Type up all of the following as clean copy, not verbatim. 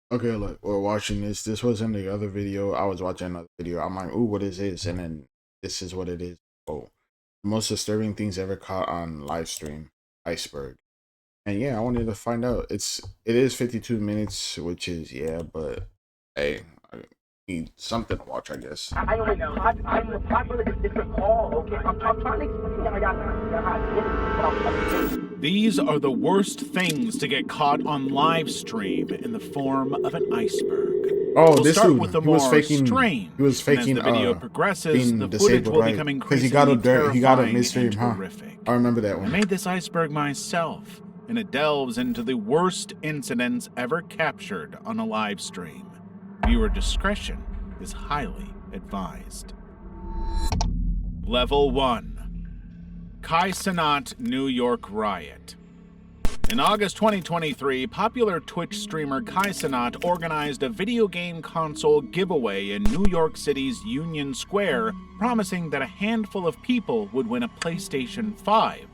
Okay, look, we're watching this. This was in the other video. I was watching another video. I'm like, ooh, what is this? And then this is what it is. Oh, most disturbing things ever caught on live stream, iceberg. And yeah, I wanted to find out. It is 52 minutes, which is yeah, but hey, I need something to watch, I guess. I don't know. I'm a popular different call, okay? I'm trying to explain that I got These are the worst things to get caught on live stream in the form of an iceberg. Oh, We'll this start dude, with the he was more faking. strange. He was faking. And as the video progresses, being the disabled, footage will right? become Because increasingly he got a terrifying mystery, and huh? terrific. I remember that I one. made this iceberg myself, and it delves into the worst incidents ever captured on a live stream. Viewer discretion is highly advised. Level 1. Kai Cenat, New York riot. In August 2023, popular Twitch streamer Kai Cenat organized a video game console giveaway in New York City's Union Square, promising that a handful of people would win a PlayStation 5.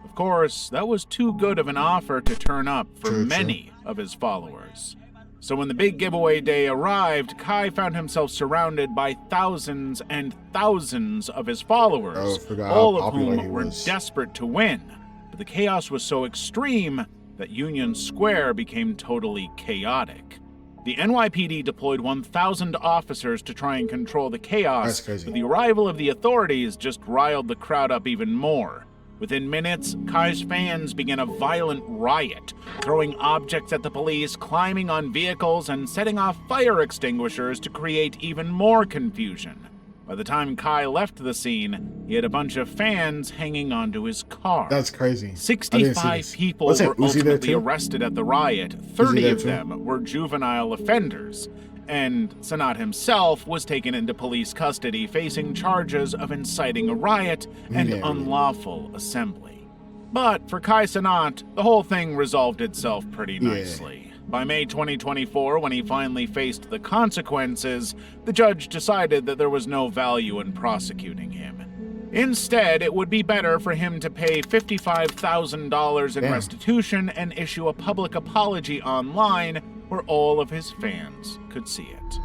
Of course, that was too good of an offer to turn up for many of his followers. So when the big giveaway day arrived, Kai found himself surrounded by thousands and thousands of his followers, all of whom were desperate to win. But the chaos was so extreme that Union Square became totally chaotic. The NYPD deployed 1,000 officers to try and control the chaos, but the arrival of the authorities just riled the crowd up even more. Within minutes, Kai's fans began a violent riot, throwing objects at the police, climbing on vehicles, and setting off fire extinguishers to create even more confusion. By the time Kai left the scene, he had a bunch of fans hanging onto his car. That's crazy. 65 people were ultimately arrested at the riot. 30 of them were juvenile offenders. And Cenat himself was taken into police custody, facing charges of inciting a riot and unlawful assembly. But for Kai Cenat, the whole thing resolved itself pretty nicely. By May 2024, when he finally faced the consequences, the judge decided that there was no value in prosecuting him. Instead, it would be better for him to pay $55,000 in restitution and issue a public apology online where all of his fans could see it.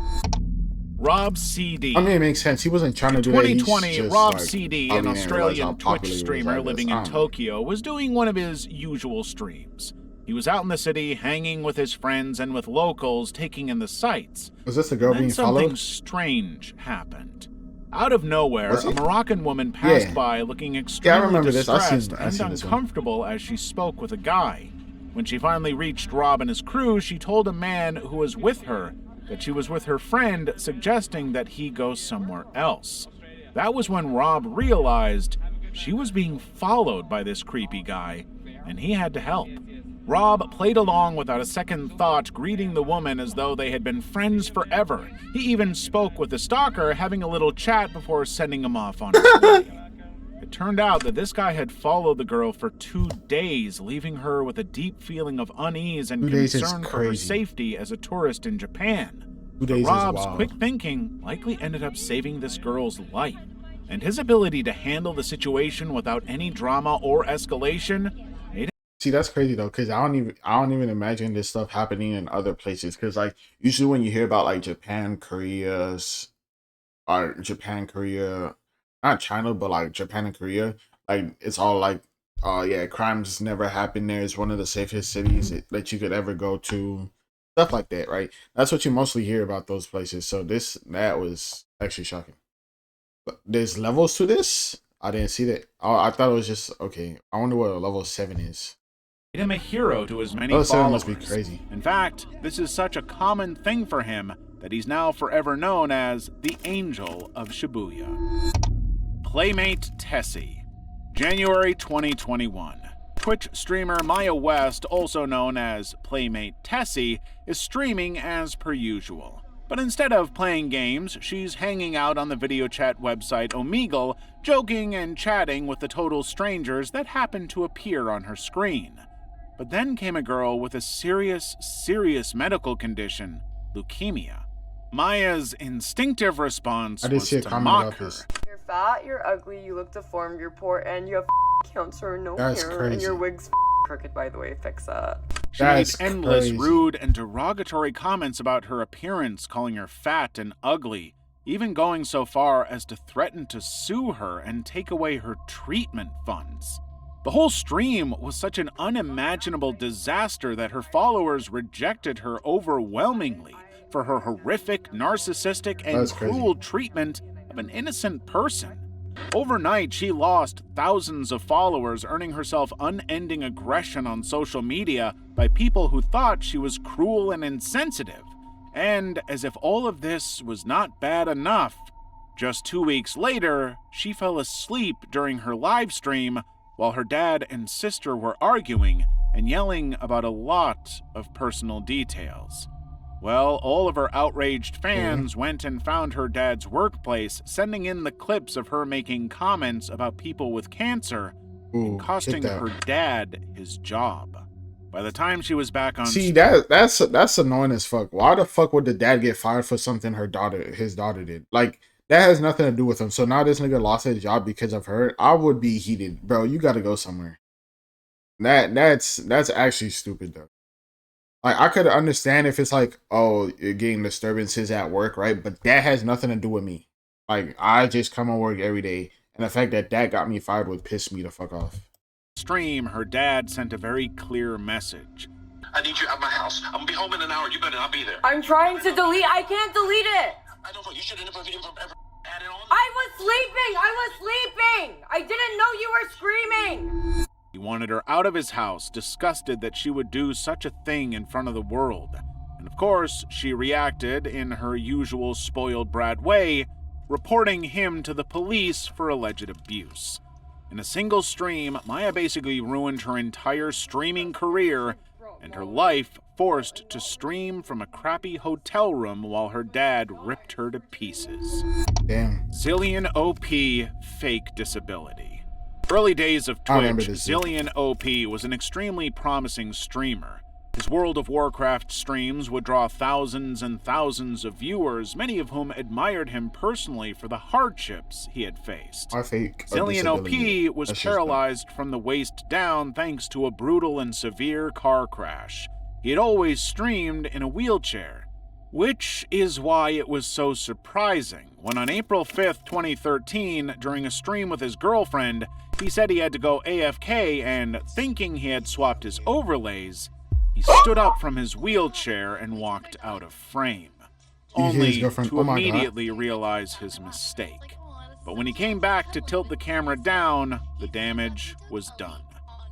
Rob CD. I mean, it makes sense. He wasn't trying to do that. 2020, Rob CD, an Australian Twitch streamer living in Tokyo, was doing one of his usual streams. He was out in the city, hanging with his friends and with locals, taking in the sights. Was this the girl being followed? Something strange happened. Out of nowhere, a Moroccan woman passed by looking extremely distressed and uncomfortable as she spoke with a guy. When she finally reached Rob and his crew, she told a man who was with her that she was with her friend, suggesting that he go somewhere else. That was when Rob realized she was being followed by this creepy guy, and he had to help. Rob played along without a second thought, greeting the woman as though they had been friends forever. He even spoke with the stalker, having a little chat before sending him off on his way. It turned out that this guy had followed the girl for 2 days, leaving her with a deep feeling of unease and concern for her safety as a tourist in Japan. But Rob's quick thinking likely ended up saving this girl's life, and his ability to handle the situation without any drama or escalation. See, that's crazy though, because I don't even imagine this stuff happening in other places. Because like usually when you hear about like Japan, Korea, not China, but like Japan and Korea, like it's all like, yeah, crimes never happen there. It's one of the safest cities that you could ever go to, stuff like that, right? That's what you mostly hear about those places. So that was actually shocking. But there's levels to this. I didn't see that. I thought it was just okay. I wonder what a level 7 is. Made him a hero to his many followers. followers. Must be crazy. In fact, this is such a common thing for him that he's now forever known as the Angel of Shibuya. Playmate Tessie. January 2021. Twitch streamer Maya West, also known as Playmate Tessie, is streaming as per usual. But instead of playing games, she's hanging out on the video chat website Omegle, joking and chatting with the total strangers that happen to appear on her screen. But then came a girl with a serious medical condition, leukemia. Maya's instinctive response was to mock her. You're fat, you're ugly, you look deformed, you're poor, and you have cancer, no hair, and your wig's crooked, by the way, fix that. She made That's endless crazy. rude and derogatory comments about her appearance, calling her fat and ugly, even going so far as to threaten to sue her and take away her treatment funds. The whole stream was such an unimaginable disaster that her followers rejected her overwhelmingly for her horrific, narcissistic, and That's crazy. cruel treatment of an innocent person. Overnight, she lost thousands of followers, earning herself unending aggression on social media by people who thought she was cruel and insensitive. And as if all of this was not bad enough, just 2 weeks later, she fell asleep during her live stream while her dad and sister were arguing and yelling about a lot of personal details. Well, all of her outraged fans went and found her dad's workplace, sending in the clips of her making comments about people with cancer and costing her dad his job. By the time she was back on that's annoying as fuck. Why the fuck would the dad get fired for something his daughter did? Like, that has nothing to do with him. So now this nigga lost his job because of her. I would be heated, bro. You got to go somewhere. That's actually stupid though. Like, I could understand if it's like, oh, you're getting disturbances at work, right? But that has nothing to do with me. Like, I just come on work every day, and the fact that got me fired would piss me the fuck off. stream, her dad sent a very clear message. I need you at my house. I'm gonna be home in an hour. You better not be there. I'm trying to delete. I can't delete it. I don't know. You should have never even added on. I was sleeping. I was sleeping. I didn't know you were screaming. He wanted her out of his house, disgusted that she would do such a thing in front of the world. And of course, she reacted in her usual spoiled brat way, reporting him to the police for alleged abuse. In a single stream, Maya basically ruined her entire streaming career and her life, forced to stream from a crappy hotel room while her dad ripped her to pieces. Damn. Zillion OP fake disability. Early days of Twitch, Zillion OP was an extremely promising streamer. His World of Warcraft streams would draw thousands and thousands of viewers, many of whom admired him personally for the hardships he had faced. Zillion OP was paralyzed from the waist down thanks to a brutal and severe car crash. He had always streamed in a wheelchair, which is why it was so surprising when on April 5th, 2013, during a stream with his girlfriend, he said he had to go AFK and, thinking he had swapped his overlays, he stood up from his wheelchair and walked out of frame, only to immediately realize his mistake. But when he came back to tilt the camera down, the damage was done.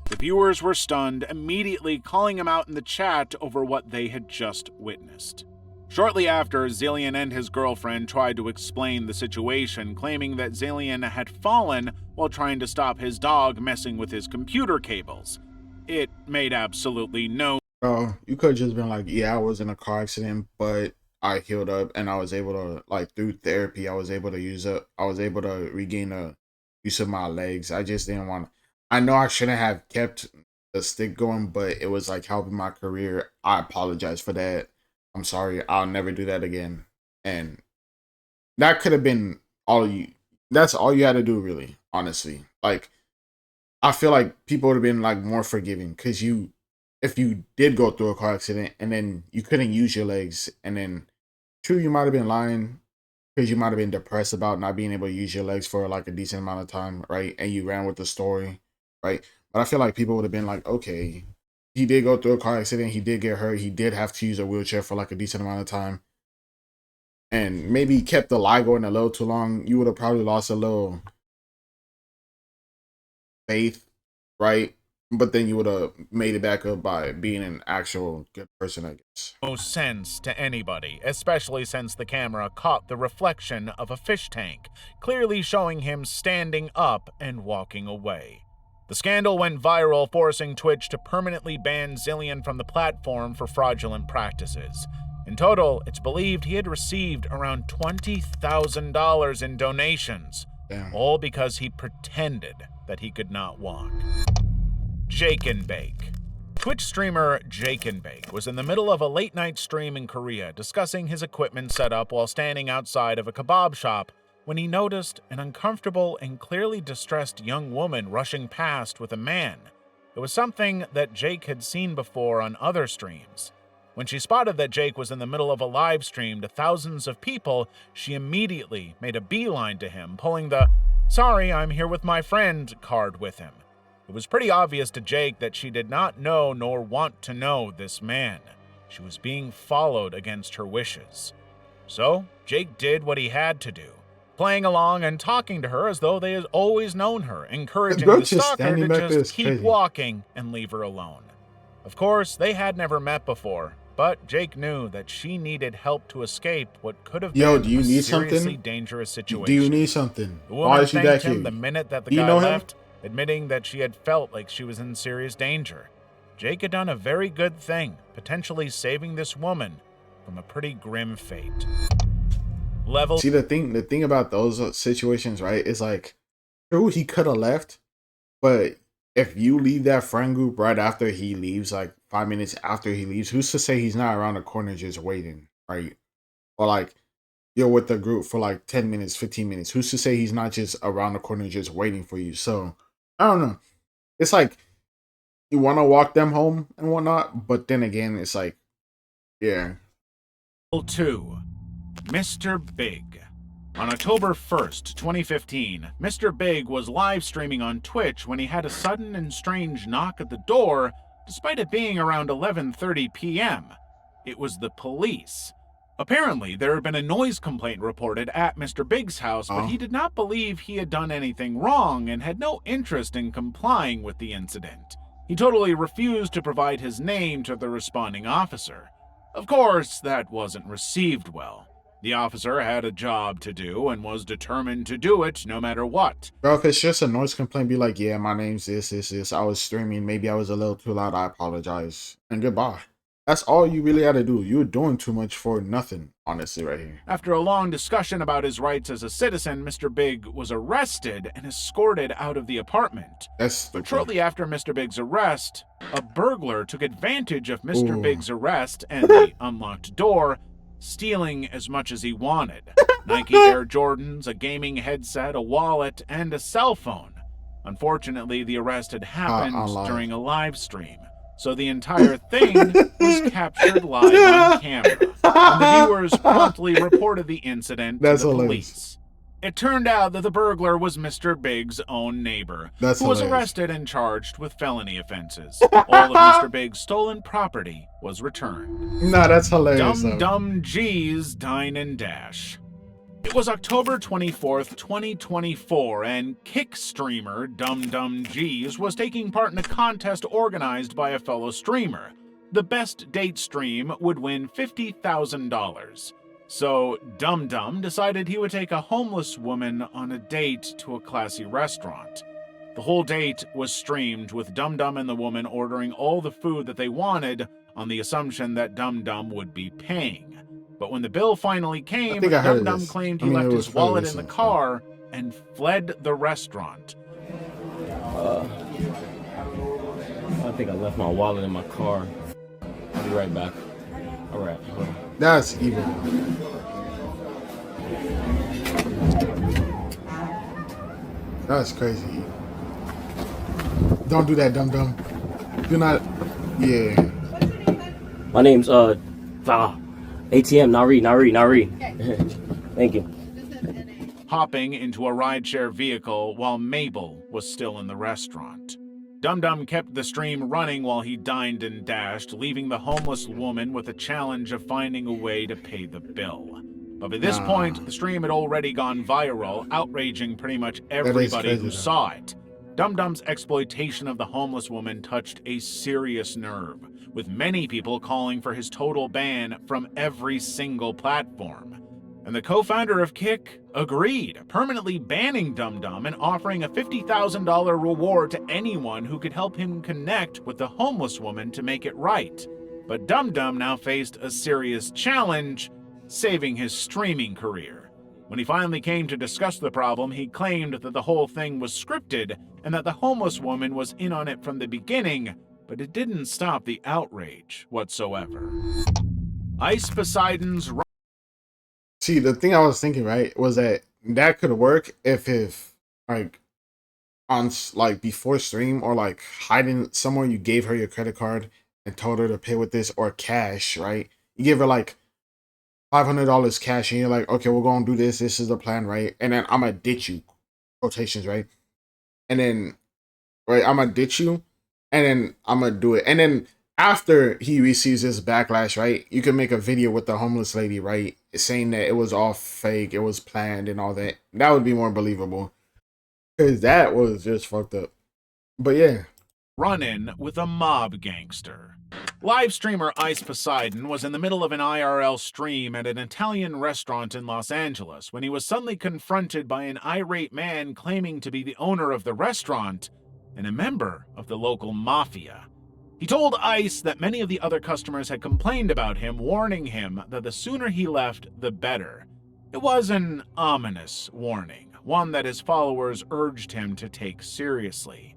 The viewers were stunned, immediately calling him out in the chat over what they had just witnessed. Shortly after, Zillion and his girlfriend tried to explain the situation, claiming that Zillion had fallen while trying to stop his dog messing with his computer cables. It made absolutely no. Bro, you could have just been like, yeah, I was in a car accident, but I healed up and I was able to, like, through therapy, I was able to regain the use of my legs. I just didn't want to. I know I shouldn't have kept the stick going, but it was like helping my career. I apologize for that. I'm sorry. I'll never do that again. And that could have been all you. That's all you had to do, really, honestly. Like, I feel like people would have been like more forgiving because if you did go through a car accident and then you couldn't use your legs, and then true, you might have been lying because you might have been depressed about not being able to use your legs for like a decent amount of time, right? And you ran with the story, right? But I feel like people would have been like, okay, he did go through a car accident, he did get hurt, he did have to use a wheelchair for like a decent amount of time, and maybe kept the lie going a little too long. You would have probably lost a little faith, right? But then you would have made it back up by being an actual good person, I guess. No sense to anybody, especially since the camera caught the reflection of a fish tank, clearly showing him standing up and walking away. The scandal went viral, forcing Twitch to permanently ban Zillion from the platform for fraudulent practices. In total, it's believed he had received around $20,000 in donations, all because he pretended that he could not walk. Jake and Bake. Twitch streamer Jake and Bake was in the middle of a late-night stream in Korea discussing his equipment setup while standing outside of a kebab shop when he noticed an uncomfortable and clearly distressed young woman rushing past with a man It was something that Jake had seen before on other streams. When she spotted that Jake was in the middle of a live stream to thousands of people, she immediately made a beeline to him, pulling the "Sorry, I'm here with my friend" card with him. It was pretty obvious to Jake that she did not know nor want to know this man. She was being followed against her wishes. So, Jake did what he had to do, playing along and talking to her as though they had always known her, encouraging the stalker to just keep walking and leave her alone. Of course, they had never met before, but Jake knew that she needed help to escape what could have been do you a need seriously something? dangerous situation. Do you need something? The Why woman is she that thanked him cute? the minute that the Do you guy know him? left, admitting that she had felt like she was in serious danger. Jake had done a very good thing, potentially saving this woman from a pretty grim fate. See, the thing about those situations, right, is like, true, he could have left, but if you leave that friend group right after he leaves, like 5 minutes after he leaves, who's to say he's not around the corner just waiting, right? Or like, you're with the group for like 10 minutes, 15 minutes. Who's to say he's not just around the corner just waiting for you? So, I don't know. It's like, you want to walk them home and whatnot, but then again, it's like, yeah. 2. Mr. Big. On October 1st, 2015, Mr. Big was live streaming on Twitch when he had a sudden and strange knock at the door, despite it being around 11:30 p.m. It was the police. Apparently, there had been a noise complaint reported at Mr. Big's house, but he did not believe he had done anything wrong and had no interest in complying with the incident. He totally refused to provide his name to the responding officer. Of course, that wasn't received well. The officer had a job to do and was determined to do it no matter what. Bro, if it's just a noise complaint, be like, yeah, my name's this. I was streaming. Maybe I was a little too loud. I apologize. And goodbye. That's all you really had to do. You were doing too much for nothing, honestly, right here. After a long discussion about his rights as a citizen, Mr. Big was arrested and escorted out of the apartment. But shortly after Mr. Big's arrest, a burglar took advantage of Mr. Big's arrest and the unlocked door, stealing as much as he wanted. Nike Air Jordans, a gaming headset, a wallet, and a cell phone. Unfortunately, the arrest had happened during a live stream, so the entire thing was captured live on camera, and the viewers promptly reported the incident to the police. It turned out that the burglar was Mr. Big's own neighbor, who was arrested and charged with felony offenses. All of Mr. Big's stolen property was returned. Nah, that's hilarious. Dum G's Dine and Dash. It was October 24th, 2024, and Kick streamer Dum G's was taking part in a contest organized by a fellow streamer. The best date stream would win $50,000. So Dum decided he would take a homeless woman on a date to a classy restaurant. The whole date was streamed with Dum and the woman ordering all the food that they wanted on the assumption that Dum would be paying. But when the bill finally came, Dum claimed he left his wallet in the car and fled the restaurant. I think I left my wallet in my car. I'll be right back. All right. That's evil. That's crazy. Don't do that, Dum. Do not. Yeah. My name's ATM. Nari. Thank you. Hopping into a rideshare vehicle while Mabel was still in the restaurant. Dum kept the stream running while he dined and dashed, leaving the homeless woman with a challenge of finding a way to pay the bill. But by this point, the stream had already gone viral, outraging pretty much everybody who saw it. Dum's exploitation of the homeless woman touched a serious nerve, with many people calling for his total ban from every single platform. And the co-founder of Kick agreed, permanently banning Dum and offering a $50,000 reward to anyone who could help him connect with the homeless woman to make it right. But Dum now faced a serious challenge, saving his streaming career. When he finally came to discuss the problem, he claimed that the whole thing was scripted and that the homeless woman was in on it from the beginning, but it didn't stop the outrage whatsoever. Ice Poseidon's... See, the thing I was thinking, right, was that could work if like, on like before stream, or like hiding somewhere, you gave her your credit card and told her to pay with this, or cash, right? You give her like $500 cash and you're like, okay, we're gonna do this. This is the plan, right? And then I'm gonna ditch you, quotations, right? And then, right, I'm gonna ditch you, and then I'm gonna do it. And then after he receives this backlash, right, you can make a video with the homeless lady, right, saying that it was all fake, it was planned, and all that. That would be more believable, because that was just fucked up. But yeah. Run-in with a mob gangster. Live streamer Ice Poseidon was in the middle of an IRL stream at an Italian restaurant in Los Angeles when he was suddenly confronted by an irate man claiming to be the owner of the restaurant and a member of the local mafia. He told Ice that many of the other customers had complained about him, warning him that the sooner he left, the better. It was an ominous warning, one that his followers urged him to take seriously.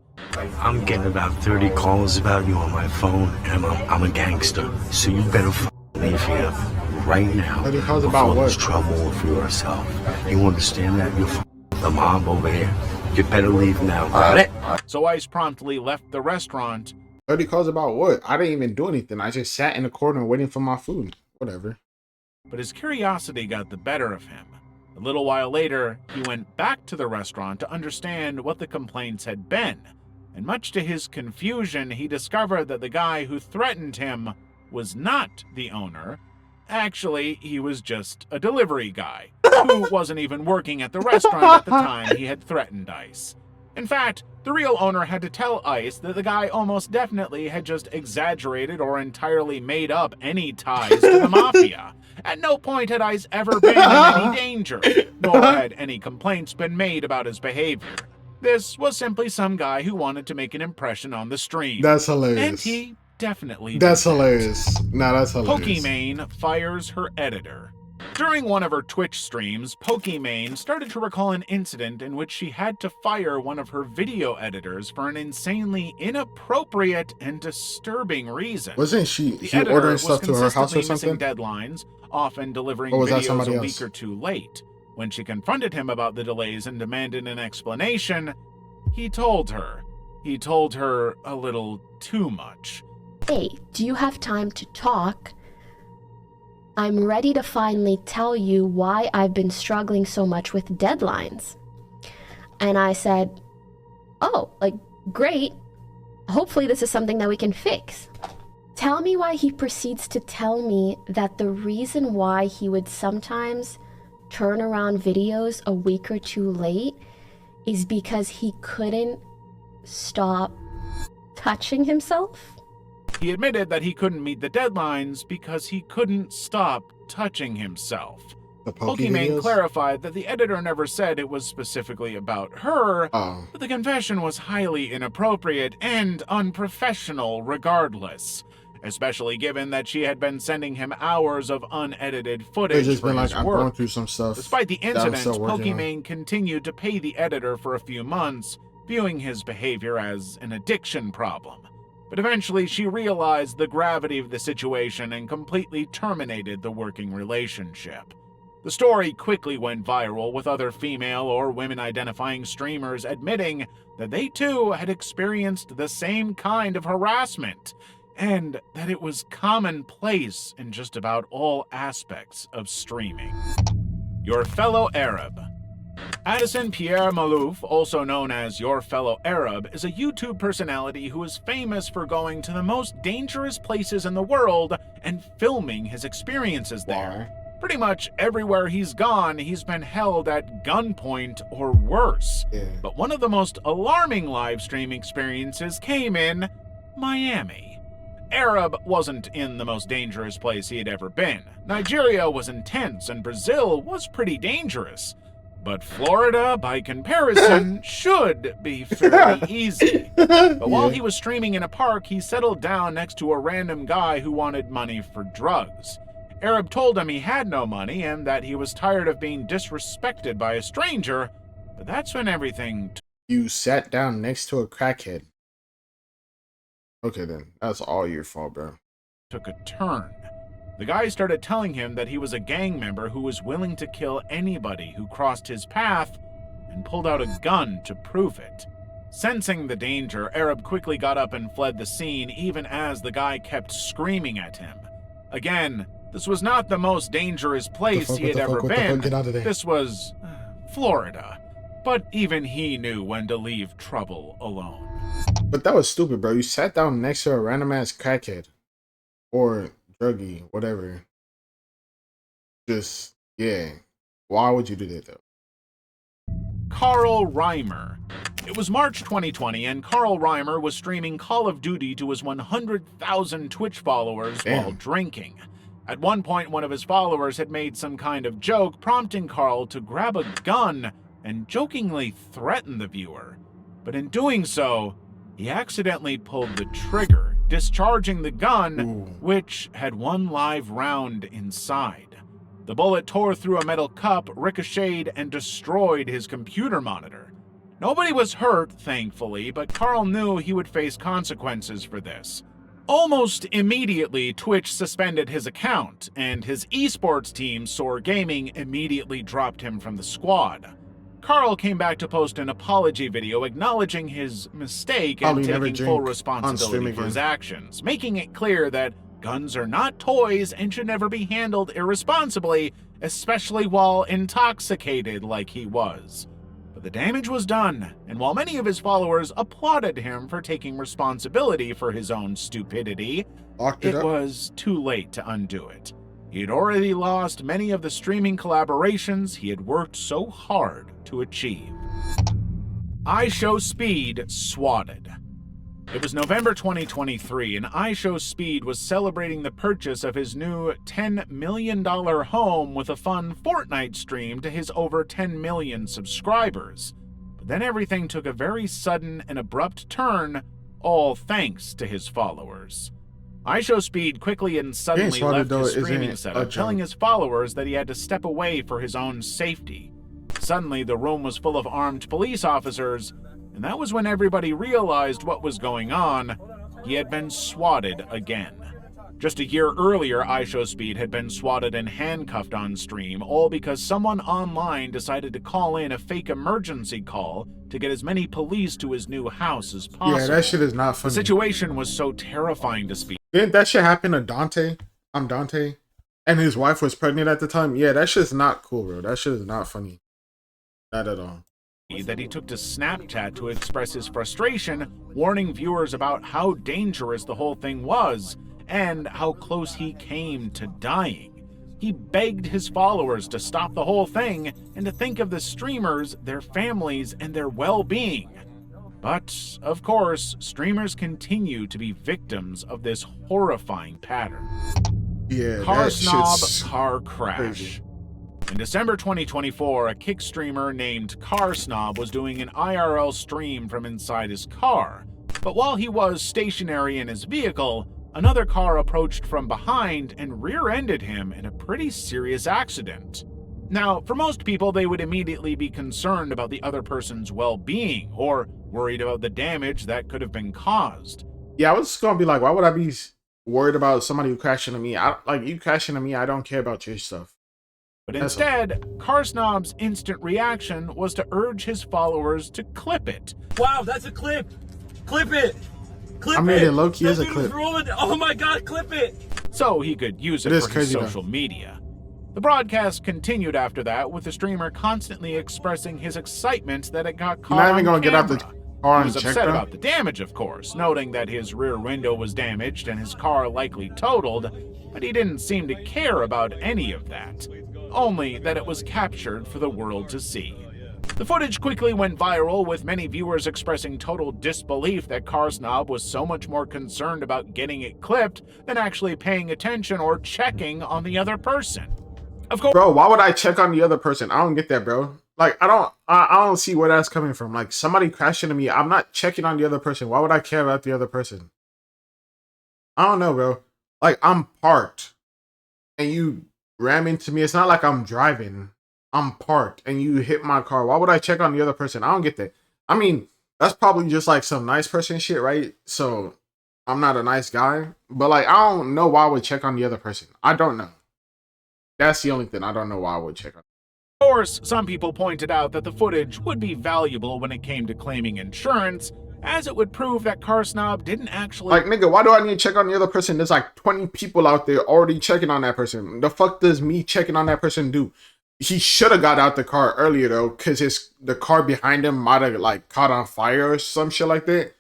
I'm getting about 30 calls about you on my phone, and I'm a gangster. So you better leave here right now. 30 calls about there's what? trouble for yourself. You understand that? You're the mob over here. You better leave now. Got it? So Ice promptly left the restaurant. 30 calls about what? I didn't even do anything. I just sat in the corner waiting for my food. Whatever. But his curiosity got the better of him. A little while later, he went back to the restaurant to understand what the complaints had been. And much to his confusion, he discovered that the guy who threatened him was not the owner. Actually, he was just a delivery guy who wasn't even working at the restaurant at the time he had threatened Ice. In fact, the real owner had to tell Ice that the guy almost definitely had just exaggerated or entirely made up any ties to the mafia. At no point had Ice ever been in any danger, nor had any complaints been made about his behavior. This was simply some guy who wanted to make an impression on the stream. That's hilarious. And he definitely That's did that. hilarious. Nah, that's hilarious. Pokimane fires her editor. During one of her Twitch streams, Pokimane started to recall an incident in which she had to fire one of her video editors for an insanely inappropriate and disturbing reason. Wasn't she The editor ordering was stuff to her house or consistently missing something? deadlines, often delivering Or was that videos somebody a week else? or two late. When she confronted him about the delays and demanded an explanation, he told her a little too much. Hey, do you have time to talk? I'm ready to finally tell you why I've been struggling so much with deadlines. And I said, oh, like, great. Hopefully this is something that we can fix. Tell me why he proceeds to tell me that the reason why he would sometimes turn around videos a week or two late is because he couldn't stop touching himself. He admitted that he couldn't meet the deadlines because he couldn't stop touching himself. The Poke Pokimane videos? clarified that the editor never said it was specifically about her, Oh. but the confession was highly inappropriate and unprofessional regardless, especially given that she had been sending him hours of unedited It's footage just for been his like, I'm work. going through some stuff. Despite the that I'm incident, still working on. Pokimane continued to pay the editor for a few months, viewing his behavior as an addiction problem. But eventually she realized the gravity of the situation and completely terminated the working relationship. The story quickly went viral, with other female or women-identifying streamers admitting that they too had experienced the same kind of harassment, and that it was commonplace in just about all aspects of streaming. Your fellow Arab. Addison Pierre Malouf, also known as Your Fellow Arab, is a YouTube personality who is famous for going to the most dangerous places in the world and filming his experiences there. Why? Pretty much everywhere he's gone, he's been held at gunpoint or worse. Yeah. But one of the most alarming live stream experiences came in Miami. Arab wasn't in the most dangerous place he had ever been. Nigeria was intense and Brazil was pretty dangerous. But Florida, by comparison, should be fairly easy. But while he was streaming in a park, he settled down next to a random guy who wanted money for drugs. Arab told him he had no money and that he was tired of being disrespected by a stranger, but that's when everything You sat down next to a crackhead. Okay then, that's all your fault, bro. took a turn. The guy started telling him that he was a gang member who was willing to kill anybody who crossed his path and pulled out a gun to prove it. Sensing the danger, Arab quickly got up and fled the scene even as the guy kept screaming at him. Again, this was not the most dangerous place he had ever been. Get out of there. This was Florida. But even he knew when to leave trouble alone. But that was stupid, bro. You sat down next to a random ass crackhead or druggie, whatever. Just, yeah. Why would you do that, though? Carl Reimer. It was March 2020, and Carl Reimer was streaming Call of Duty to his 100,000 Twitch followers while drinking. At one point, one of his followers had made some kind of joke, prompting Carl to grab a gun and jokingly threaten the viewer. But in doing so, he accidentally pulled the trigger, discharging the gun, which had one live round inside. The bullet tore through a metal cup, ricocheted, and destroyed his computer monitor. Nobody was hurt, thankfully, but Carl knew he would face consequences for this. Almost immediately, Twitch suspended his account, and his esports team, Soar Gaming, immediately dropped him from the squad. Carl came back to post an apology video acknowledging his mistake and taking full responsibility for his actions, making it clear that guns are not toys and should never be handled irresponsibly, especially while intoxicated like he was. But the damage was done, and while many of his followers applauded him for taking responsibility for his own stupidity, it was too late to undo it. He had already lost many of the streaming collaborations he had worked so hard to achieve. iShowSpeed swatted. It was November 2023, and iShowSpeed was celebrating the purchase of his new $10 million home with a fun Fortnite stream to his over 10 million subscribers. But then everything took a very sudden and abrupt turn, all thanks to his followers. iShowSpeed quickly and suddenly left his streaming setup, telling his followers that he had to step away for his own safety. Suddenly, the room was full of armed police officers, and that was when everybody realized what was going on. He had been swatted again. Just a year earlier, iShowSpeed had been swatted and handcuffed on stream, all because someone online decided to call in a fake emergency call to get as many police to his new house as possible. Yeah, that shit is not funny. The situation was so terrifying to Speed. Didn't that shit happen to Dante? I'm Dante. And his wife was pregnant at the time? Yeah, that shit's not cool, bro. That shit is not funny. Not at all. That he took to Snapchat to express his frustration, warning viewers about how dangerous the whole thing was and how close he came to dying. He begged his followers to stop the whole thing and to think of the streamers, their families, and their well-being. But, of course, streamers continue to be victims of this horrifying pattern. Yeah, Car snob, car crash. Crazy. In December 2024, a Kick streamer named Car Snob was doing an IRL stream from inside his car. But while he was stationary in his vehicle, another car approached from behind and rear-ended him in a pretty serious accident. Now, for most people, they would immediately be concerned about the other person's well-being or worried about the damage that could have been caused. Yeah, I was just gonna be like, why would I be worried about somebody who crashed into me? You crashing into me, I don't care about your stuff. But instead, Car Snob's instant reaction was to urge his followers to clip it. Wow, that's a clip! Clip it! Clip it! I mean, it low-key is a That clip. dude was ruined. Oh my god, clip it! So he could use it for his social though. media. The broadcast continued after that, with the streamer constantly expressing his excitement that it got caught You're not on even gonna get out the camera. car He and was check upset them? about the damage, of course, noting that his rear window was damaged and his car likely totaled, but he didn't seem to care about any of that, only that it was captured for the world to see. The footage quickly went viral, with many viewers expressing total disbelief that Car Snob was so much more concerned about getting it clipped than actually paying attention or checking on the other person. Of course, Bro, why would I check on the other person? I don't get that, bro. Like, I don't see where that's coming from. Like, somebody crashed into me, I'm not checking on the other person. Why would I care about the other person? I don't know, bro. Like, I'm parked and you ram into me. It's not like I'm driving. I'm parked and you hit my car. Why would I check on the other person? I don't get that. I mean, that's probably just like some nice person shit, right? So I'm not a nice guy, but like, I don't know why I would check on the other person. I don't know. That's the only thing. I don't know why I would check on. Of course, some people pointed out that the footage would be valuable when it came to claiming insurance, as it would prove that Car Snob didn't actually— Like, nigga, why do I need to check on the other person? There's like 20 people out there already checking on that person. The fuck does me checking on that person do? He should have got out the car earlier though, because the car behind him might have like caught on fire or some shit like that,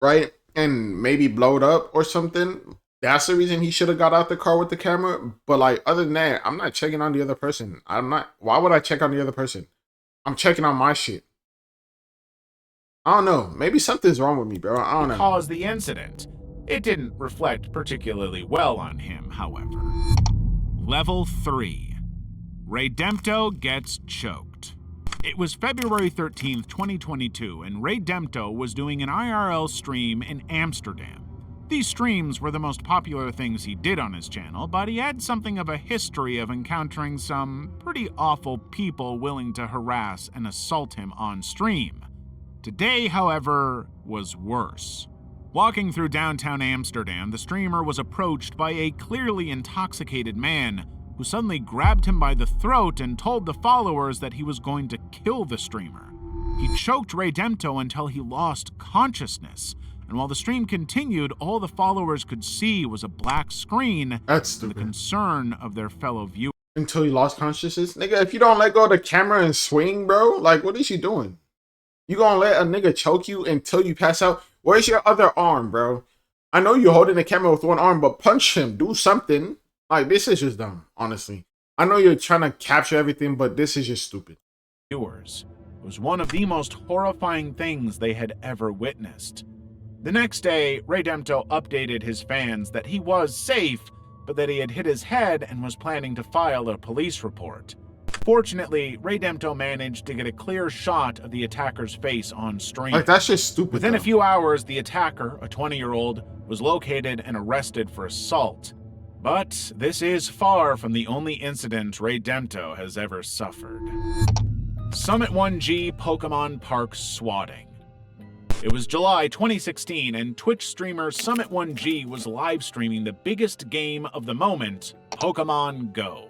right? And maybe blowed up or something. That's the reason he should have got out the car with the camera. But like, other than that, I'm not checking on the other person. I'm not. Why would I check on the other person? I'm checking on my shit. I don't know. Maybe something's wrong with me, bro. I don't know. caused the incident. It didn't reflect particularly well on him, however. Level 3. Redempto gets choked. It was February 13th, 2022, and Redempto was doing an IRL stream in Amsterdam. These streams were the most popular things he did on his channel, but he had something of a history of encountering some pretty awful people willing to harass and assault him on stream. Today, however, was worse. Walking through downtown Amsterdam, the streamer was approached by a clearly intoxicated man who suddenly grabbed him by the throat and told the followers that he was going to kill the streamer. He choked Redempto until he lost consciousness, and while the stream continued, all the followers could see was a black screen. That's to the stupid. concern of their fellow viewers. Until he lost consciousness? Nigga, if you don't let go of the camera and swing, bro, like, what is you doing? You gonna let a nigga choke you until you pass out? Where's your other arm, bro? I know you're holding the camera with one arm, but punch him. Do something. Like, this is just dumb, honestly. I know you're trying to capture everything, but this is just stupid. It was one of the most horrifying things they had ever witnessed. The next day, Redempto updated his fans that he was safe, but that he had hit his head and was planning to file a police report. Fortunately, Redempto managed to get a clear shot of the attacker's face on stream. Like, that's just stupid. Within though. a few hours, the attacker, a 20-year-old, was located and arrested for assault. But this is far from the only incident Redempto has ever suffered. Summit 1G Pokemon Park swatting. It was July 2016, and Twitch streamer Summit 1G was live streaming the biggest game of the moment, Pokemon Go.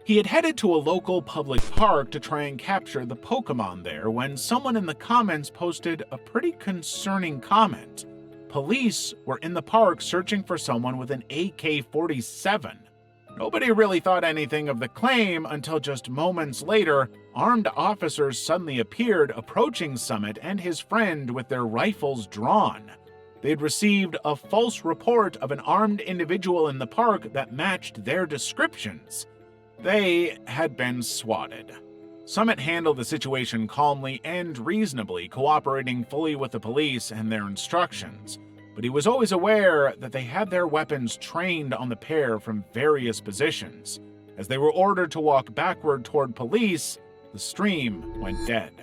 He had headed to a local public park to try and capture the Pokemon there when someone in the comments posted a pretty concerning comment. Police were in the park searching for someone with an AK-47. Nobody really thought anything of the claim until just moments later, armed officers suddenly appeared approaching Summit and his friend with their rifles drawn. They'd received a false report of an armed individual in the park that matched their descriptions. They had been swatted. Summit handled the situation calmly and reasonably, cooperating fully with the police and their instructions. But he was always aware that they had their weapons trained on the pair from various positions. As they were ordered to walk backward toward police, the stream went dead.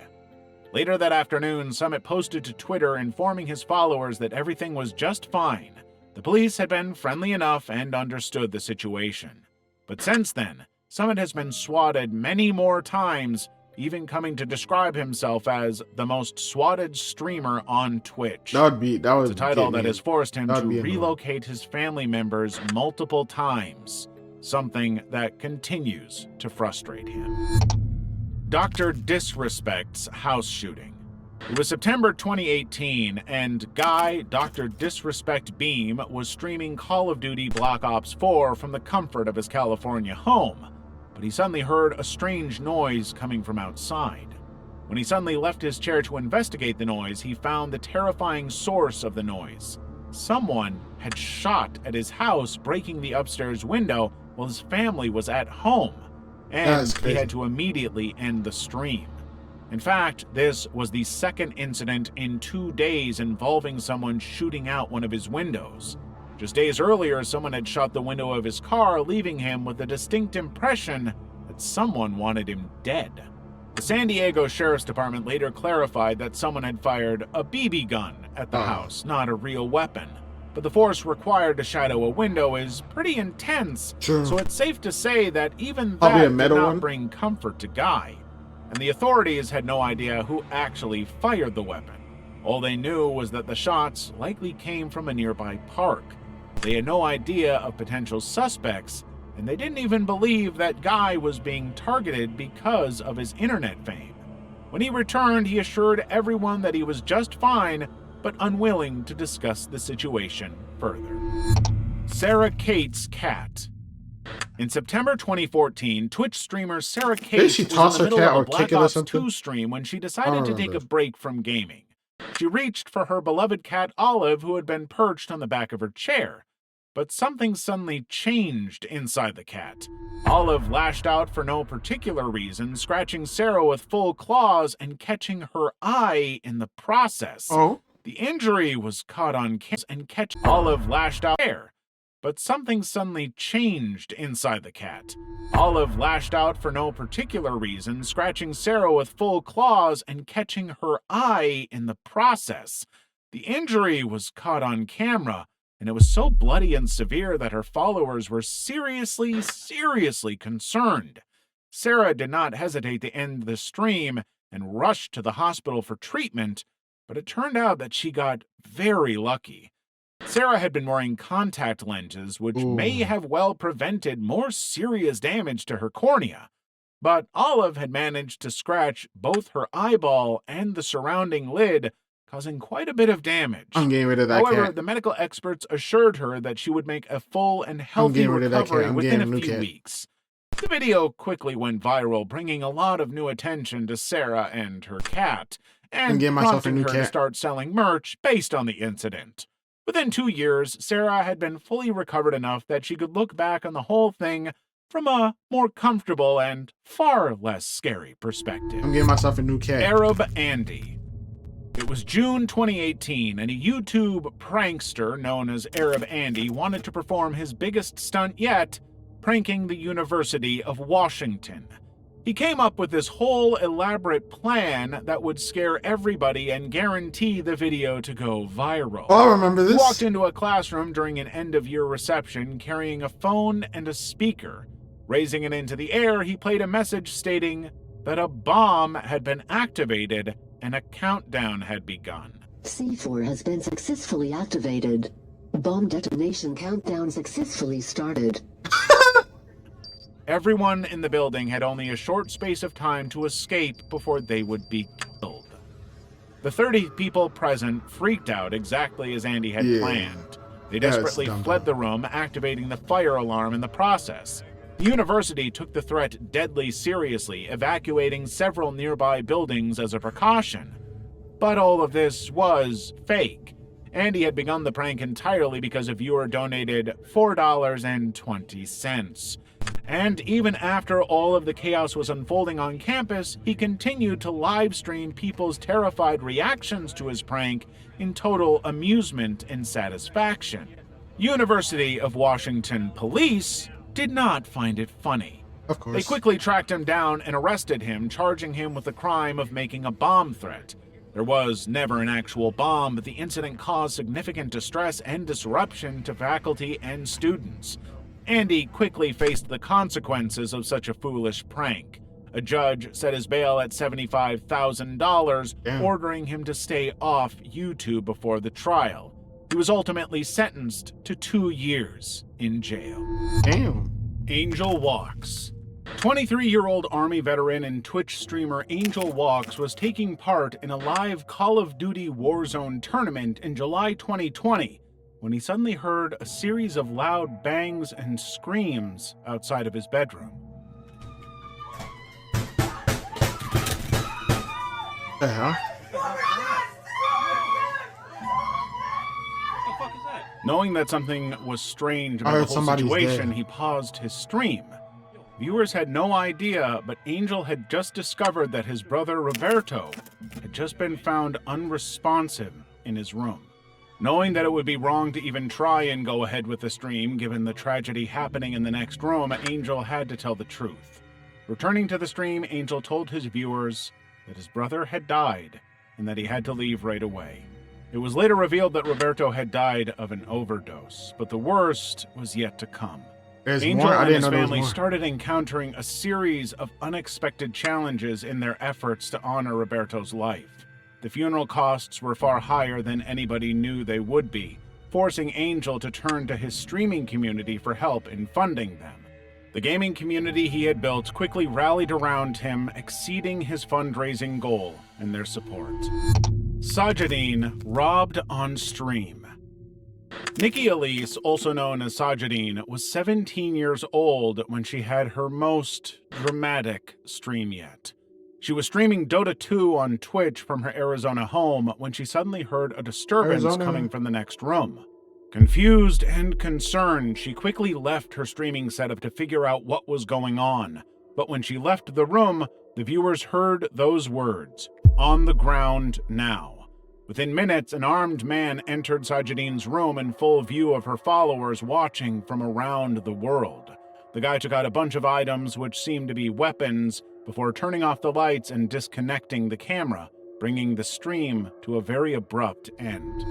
Later that afternoon, Summit posted to Twitter informing his followers that everything was just fine. The police had been friendly enough and understood the situation. But since then, Summit has been swatted many more times, even coming to describe himself as the most swatted streamer on Twitch. That was It's a title that has forced him to That'd be annoying. relocate his family members multiple times, something that continues to frustrate him. Dr. Disrespect's house shooting. It was September 2018, and Guy, Dr. Disrespect Beam, was streaming Call of Duty Black Ops 4 from the comfort of his California home. But he suddenly heard a strange noise coming from outside. When he suddenly left his chair to investigate the noise, he found the terrifying source of the noise. Someone had shot at his house, breaking the upstairs window while his family was at home, and he had to immediately end the stream. In fact, this was the second incident in 2 days involving someone shooting out one of his windows. Just days earlier, someone had shot the window of his car, leaving him with a distinct impression that someone wanted him dead. The San Diego Sheriff's Department later clarified that someone had fired a BB gun at the house, not a real weapon. But the force required to shadow a window is pretty intense, so it's safe to say that even that did not bring comfort to Guy. And the authorities had no idea who actually fired the weapon. All they knew was that the shots likely came from a nearby park. They had no idea of potential suspects, and they didn't even believe that Guy was being targeted because of his internet fame. When he returned, he assured everyone that he was just fine, but unwilling to discuss the situation further. Sarah Kate's cat. In September 2014, Twitch streamer Sarah Kate was in the middle of a Black Ops 2 stream when she decided to take a break from gaming. She reached for her beloved cat Olive, who had been perched on the back of her chair. But something suddenly changed inside the cat. Olive lashed out for no particular reason, scratching Sarah with full claws and catching her eye in the process. Oh. The injury was caught on camera and Olive lashed out there. But something suddenly changed inside the cat. Olive lashed out for no particular reason, scratching Sarah with full claws and catching her eye in the process. The injury was caught on camera, and it was so bloody and severe that her followers were seriously concerned. Sarah did not hesitate to end the stream and rushed to the hospital for treatment, but it turned out that she got very lucky. Sarah had been wearing contact lenses, which may have well prevented more serious damage to her cornea, but Olive had managed to scratch both her eyeball and the surrounding lid, causing quite a bit of damage. I'm getting rid of that However, cat. the medical experts assured her that she would make a full and healthy recovery within a few weeks. The video quickly went viral, bringing a lot of new attention to Sarah and her cat, and prompting her to start selling merch based on the incident. Within 2 years, Sarah had been fully recovered enough that she could look back on the whole thing from a more comfortable and far less scary perspective. I'm getting myself a new cat. Arab Andy. It was June 2018, and a YouTube prankster known as Arab Andy wanted to perform his biggest stunt yet, pranking the University of Washington. He came up with this whole elaborate plan that would scare everybody and guarantee the video to go viral. Oh, I remember this. He walked into a classroom during an end-of-year reception carrying a phone and a speaker. Raising it into the air, he played a message stating that a bomb had been activated and a countdown had begun. C4 has been successfully activated. Bomb detonation countdown successfully started. Everyone in the building had only a short space of time to escape before they would be killed. The 30 people present freaked out exactly as Andy had planned. They desperately fled the room, activating the fire alarm in the process. The university took the threat deadly seriously, evacuating several nearby buildings as a precaution. But all of this was fake. Andy had begun the prank entirely because a viewer donated $4.20. And even after all of the chaos was unfolding on campus, he continued to live stream people's terrified reactions to his prank in total amusement and satisfaction. University of Washington police did not find it funny. Of course. They quickly tracked him down and arrested him, charging him with the crime of making a bomb threat. There was never an actual bomb, but the incident caused significant distress and disruption to faculty and students. Andy quickly faced the consequences of such a foolish prank. A judge set his bail at $75,000, ordering him to stay off YouTube before the trial. He was ultimately sentenced to 2 years in jail. Damn. Angel Walks. 23-year-old Army veteran and Twitch streamer Angel Walks was taking part in a live Call of Duty Warzone tournament in July 2020 when he suddenly heard a series of loud bangs and screams outside of his bedroom. The hell? Knowing that something was strange about the whole situation, he paused his stream. Viewers had no idea, but Angel had just discovered that his brother Roberto had just been found unresponsive in his room. Knowing that it would be wrong to even try and go ahead with the stream given the tragedy happening in the next room, Angel had to tell the truth. Returning to the stream, Angel told his viewers that his brother had died and that he had to leave right away. It was later revealed that Roberto had died of an overdose, but the worst was yet to come. Angel and his family started encountering a series of unexpected challenges in their efforts to honor Roberto's life. The funeral costs were far higher than anybody knew they would be, forcing Angel to turn to his streaming community for help in funding them. The gaming community he had built quickly rallied around him, exceeding his fundraising goal and their support. Sajidine robbed on stream. Nikki Elise, also known as Sajidine, was 17 years old when she had her most dramatic stream yet. She was streaming Dota 2 on Twitch from her Arizona home when she suddenly heard a disturbance coming from the next room. Confused and concerned, she quickly left her streaming setup to figure out what was going on. But when she left the room, the viewers heard those words, "On the ground now." Within minutes, an armed man entered Sajidine's room in full view of her followers watching from around the world. The guy took out a bunch of items which seemed to be weapons before turning off the lights and disconnecting the camera, bringing the stream to a very abrupt end.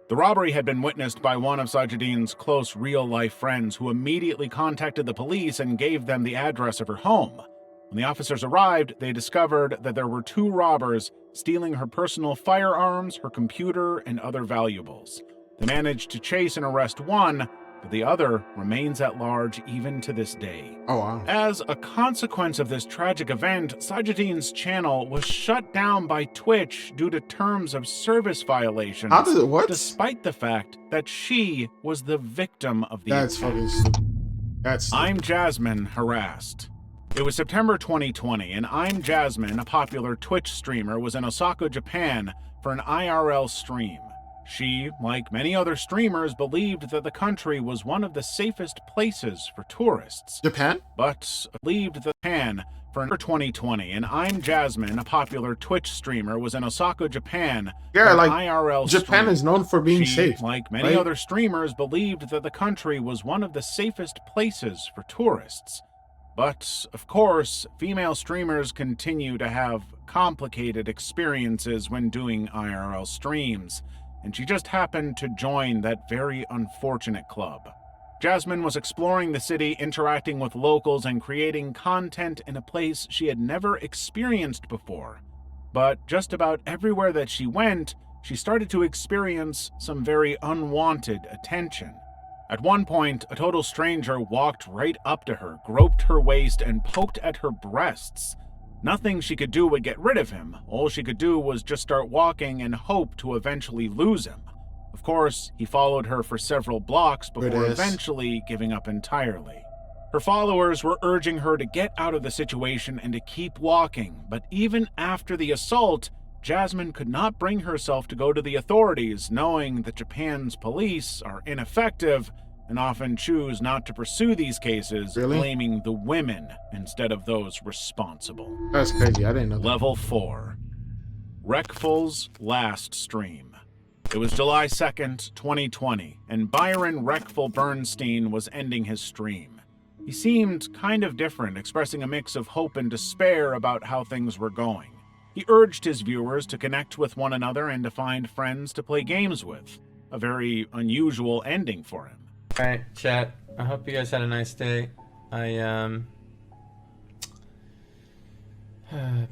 The robbery had been witnessed by one of Sajidine's close real-life friends, who immediately contacted the police and gave them the address of her home. When the officers arrived, they discovered that there were 2 robbers stealing her personal firearms, her computer, and other valuables. They managed to chase and arrest one, but the other remains at large even to this day. Oh, wow. As a consequence of this tragic event, Sajidine's channel was shut down by Twitch due to terms of service violations. How did it work? Despite the fact that she was the victim of the That's attack. fucking stupid. That's stupid. I'm Jasmine harassed. It was September 2020, and I'm Jasmine, a popular Twitch streamer, was in Osaka, Japan for an IRL stream. She, like many other streamers, believed that the country was one of the safest places for tourists. Japan? But believed that Japan for 2020, and I'm Jasmine, a popular Twitch streamer, was in Osaka, Japan Yeah, for an like, IRL Japan stream. is known for being She, safe. like many right? other streamers, believed that the country was one of the safest places for tourists. But, of course, female streamers continue to have complicated experiences when doing IRL streams, and she just happened to join that very unfortunate club. Jasmine was exploring the city, interacting with locals, and creating content in a place she had never experienced before. But just about everywhere that she went, she started to experience some very unwanted attention. At one point, a total stranger walked right up to her, groped her waist, and poked at her breasts. Nothing she could do would get rid of him. All she could do was just start walking and hope to eventually lose him. Of course, he followed her for several blocks before eventually giving up entirely. Her followers were urging her to get out of the situation and to keep walking, but even after the assault, Jasmine could not bring herself to go to the authorities, knowing that Japan's police are ineffective and often choose not to pursue these cases, blaming the women instead of those responsible. That's crazy. I didn't know that. Level 4. Reckful's last stream. It was July 2nd, 2020, and Byron Reckful Bernstein was ending his stream. He seemed kind of different, expressing a mix of hope and despair about how things were going. He urged his viewers to connect with one another and to find friends to play games with. A very unusual ending for him. Alright, chat. I hope you guys had a nice day. I'm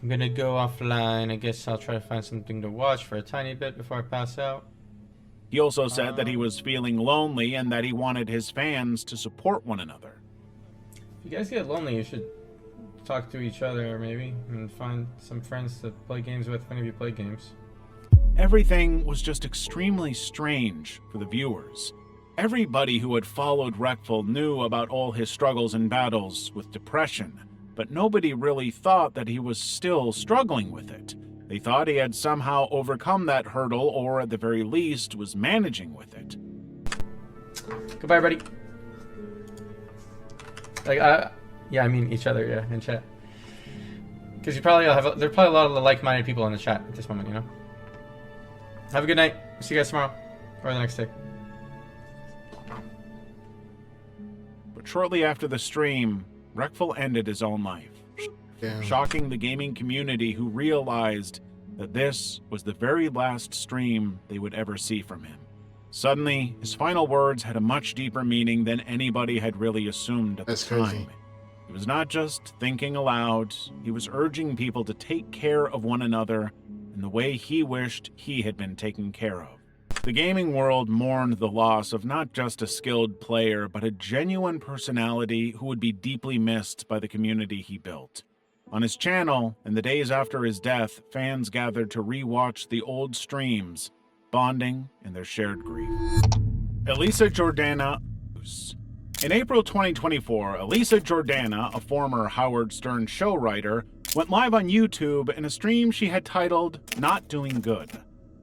gonna go offline. I guess I'll try to find something to watch for a tiny bit before I pass out. He also said that he was feeling lonely and that he wanted his fans to support one another. If you guys get lonely, you should talk to each other maybe and find some friends to play games with whenever you play games. Everything was just extremely strange for the viewers. Everybody who had followed Reckful knew about all his struggles and battles with depression, but nobody really thought that he was still struggling with it. They thought he had somehow overcome that hurdle, or at the very least was managing with it. Goodbye, everybody. Yeah, I mean each other, yeah, in chat. Because you probably have, there's probably a lot of like-minded people in the chat at this moment, you know? Have a good night. See you guys tomorrow, or the next day. But shortly after the stream, Reckful ended his own life, shocking the gaming community, who realized that this was the very last stream they would ever see from him. Suddenly, his final words had a much deeper meaning than anybody had really assumed at the time. He was not just thinking aloud, he was urging people to take care of one another in the way he wished he had been taken care of. The gaming world mourned the loss of not just a skilled player, but a genuine personality who would be deeply missed by the community he built. On his channel, in the days after his death, fans gathered to re-watch the old streams, bonding in their shared grief. Elisa Jordana. In April 2024, Elisa Jordana, a former Howard Stern show writer, went live on YouTube in a stream she had titled, Not Doing Good.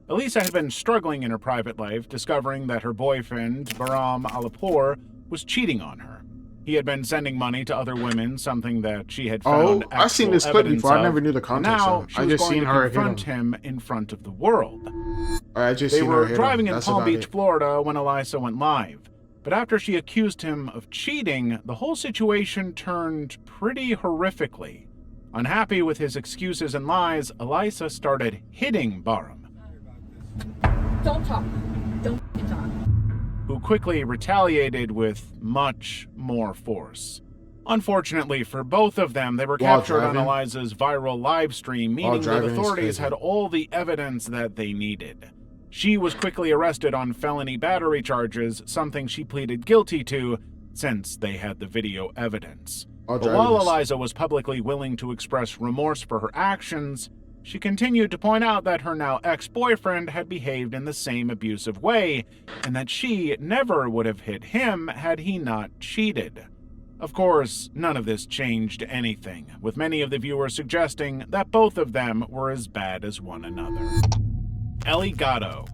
Elisa had been struggling in her private life, discovering that her boyfriend, Bahram Alipur, was cheating on her. He had been sending money to other women, something that she had found I've seen this clip before. I never knew the context. Now she was going to confront him in front of the world. They were driving in Palm Beach, Florida, when Elisa went live. But after she accused him of cheating, the whole situation turned pretty horrifically. Unhappy with his excuses and lies, Elisa started hitting Bahram. Don't talk. Don't talk. Who quickly retaliated with much more force. Unfortunately for both of them, they were captured on Elisa's viral live stream, meaning that authorities had all the evidence that they needed. She was quickly arrested on felony battery charges, something she pleaded guilty to since they had the video evidence. But while Elisa was publicly willing to express remorse for her actions, she continued to point out that her now ex-boyfriend had behaved in the same abusive way, and that she never would have hit him had he not cheated. Of course, none of this changed anything, with many of the viewers suggesting that both of them were as bad as one another. Elgato.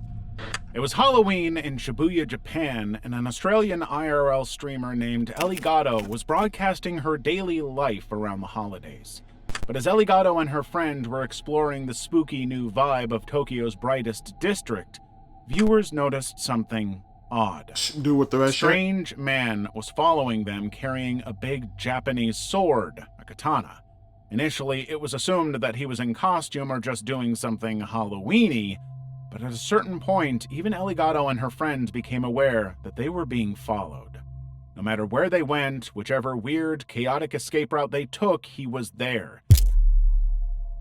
It was Halloween in Shibuya, Japan, and an Australian IRL streamer named Elgato was broadcasting her daily life around the holidays. But as Elgato and her friend were exploring the spooky new vibe of Tokyo's brightest district, viewers noticed something odd. A strange man was following them carrying a big Japanese sword, a katana. Initially, it was assumed that he was in costume or just doing something Halloween-y, but at a certain point, even Elgato and her friend became aware that they were being followed. No matter where they went, whichever weird, chaotic escape route they took, he was there.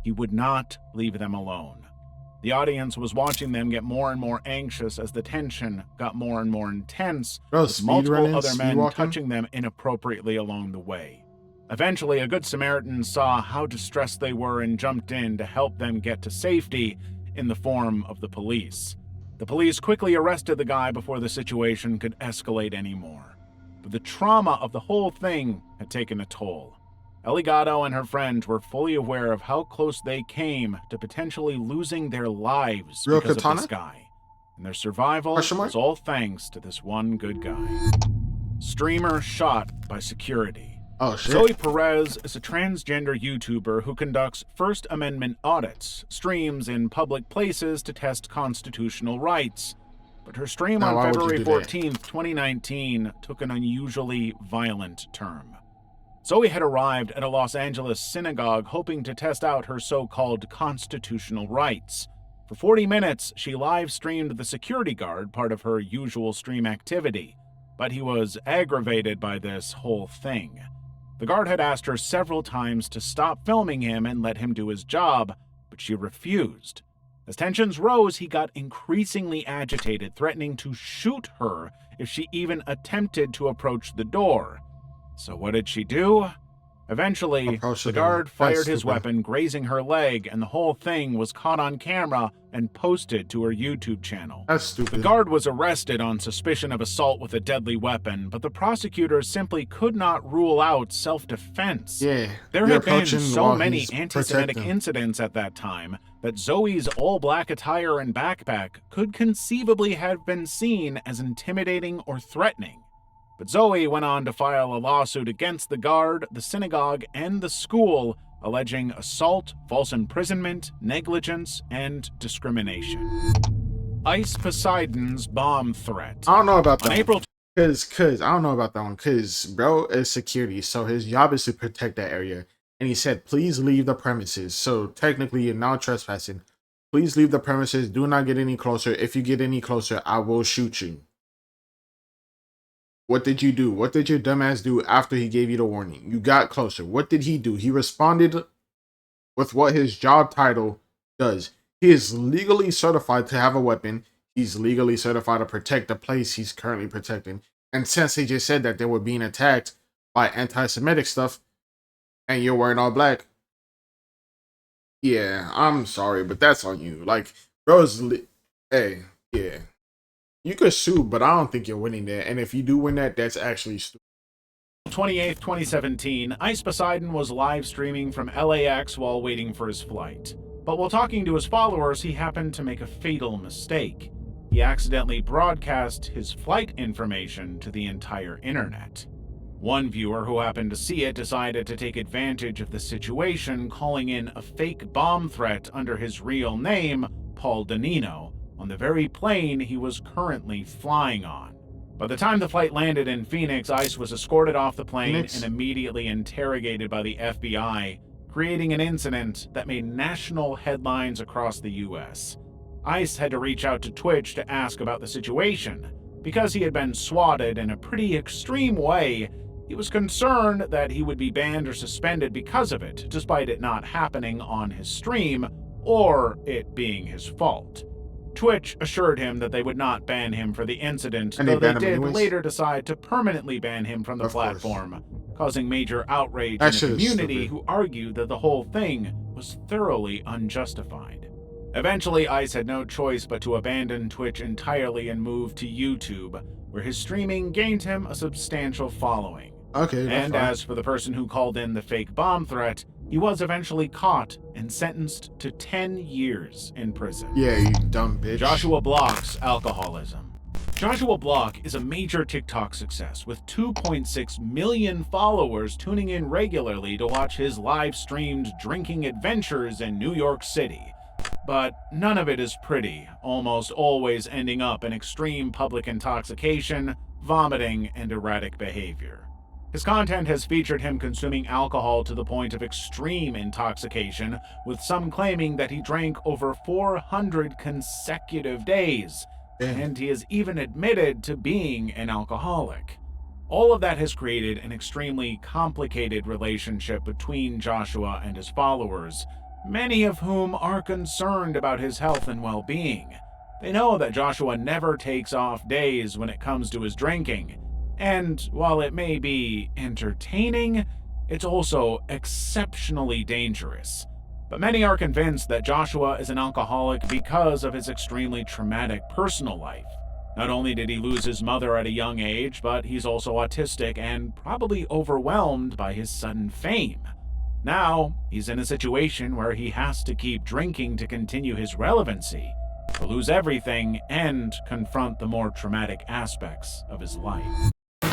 He would not leave them alone. The audience was watching them get more and more anxious as the tension got more and more intense, with multiple other men touching them inappropriately along the way. Eventually, a good Samaritan saw how distressed they were and jumped in to help them get to safety in the form of the police. The police quickly arrested the guy before the situation could escalate anymore. But the trauma of the whole thing had taken a toll. Elgato and her friend were fully aware of how close they came to potentially losing their lives because of this guy. And their survival was all thanks to this one good guy. Streamer shot by security. Zoe Perez is a transgender YouTuber who conducts First Amendment audits, streams in public places to test constitutional rights. But her stream on February 14th, 2019 took an unusually violent turn. Zoe had arrived at a Los Angeles synagogue hoping to test out her so-called constitutional rights. For 40 minutes, she live-streamed the security guard, part of her usual stream activity. But he was aggravated by this whole thing. The guard had asked her several times to stop filming him and let him do his job, but she refused. As tensions rose, he got increasingly agitated, threatening to shoot her if she even attempted to approach the door. So what did she do? Eventually, the guard fired his weapon, grazing her leg, and the whole thing was caught on camera and posted to her YouTube channel. That's stupid. The guard was arrested on suspicion of assault with a deadly weapon, but the prosecutors simply could not rule out self-defense. Yeah, there had been so many anti-Semitic incidents at that time that Zoe's all-black attire and backpack could conceivably have been seen as intimidating or threatening. But Zoe went on to file a lawsuit against the guard, the synagogue, and the school, alleging assault, false imprisonment, negligence, and discrimination. Ice Poseidon's bomb threat. I don't know about that. On April Cause I don't know about that one. Cause bro is security, so his job is to protect that area. And he said, please leave the premises. So technically you're now trespassing. Please leave the premises. Do not get any closer. If you get any closer, I will shoot you. What did you do? What did your dumbass do after he gave you the warning? You got closer. What did he do? He responded with what his job title does. He is legally certified to have a weapon. he's legally certified to protect the place he's currently protecting. And since he just said that they were being attacked by anti-Semitic stuff, and you're wearing all black, yeah, I'm sorry, but that's on you. Like, bro's, hey, yeah, you could sue, but I don't think you're winning that. And if you do win that, that's actually stupid. 28th, 2017, Ice Poseidon was live streaming from LAX while waiting for his flight. But while talking to his followers, he happened to make a fatal mistake. He accidentally broadcast his flight information to the entire internet. One viewer who happened to see it decided to take advantage of the situation, calling in a fake bomb threat under his real name, Paul Danino, on the very plane he was currently flying on. By the time the flight landed in Phoenix, Ice was escorted off the plane and immediately interrogated by the FBI, creating an incident that made national headlines across the US. Ice had to reach out to Twitch to ask about the situation. Because he had been swatted in a pretty extreme way, he was concerned that he would be banned or suspended because of it, despite it not happening on his stream or it being his fault. Twitch assured him that they would not ban him for the incident, though they did later decide to permanently ban him from the platform, causing major outrage in the community who argued that the whole thing was thoroughly unjustified. Eventually, Ice had no choice but to abandon Twitch entirely and move to YouTube, where his streaming gained him a substantial following. And as for the person who called in the fake bomb threat, he was eventually caught and sentenced to 10 years in prison. Yeah, you dumb bitch. Joshua Block's alcoholism. Joshua Block is a major TikTok success with 2.6 million followers tuning in regularly to watch his live-streamed drinking adventures in New York City. But none of it is pretty, almost always ending up in extreme public intoxication, vomiting, and erratic behavior. His content has featured him consuming alcohol to the point of extreme intoxication, with some claiming that he drank over 400 consecutive days, and he has even admitted to being an alcoholic. All of that has created an extremely complicated relationship between Joshua and his followers, many of whom are concerned about his health and well-being. They know that Joshua never takes off days when it comes to his drinking, and while it may be entertaining, it's also exceptionally dangerous. But many are convinced that Joshua is an alcoholic because of his extremely traumatic personal life. Not only did he lose his mother at a young age, but he's also autistic and probably overwhelmed by his sudden fame. Now, he's in a situation where he has to keep drinking to continue his relevancy, to lose everything, and confront the more traumatic aspects of his life.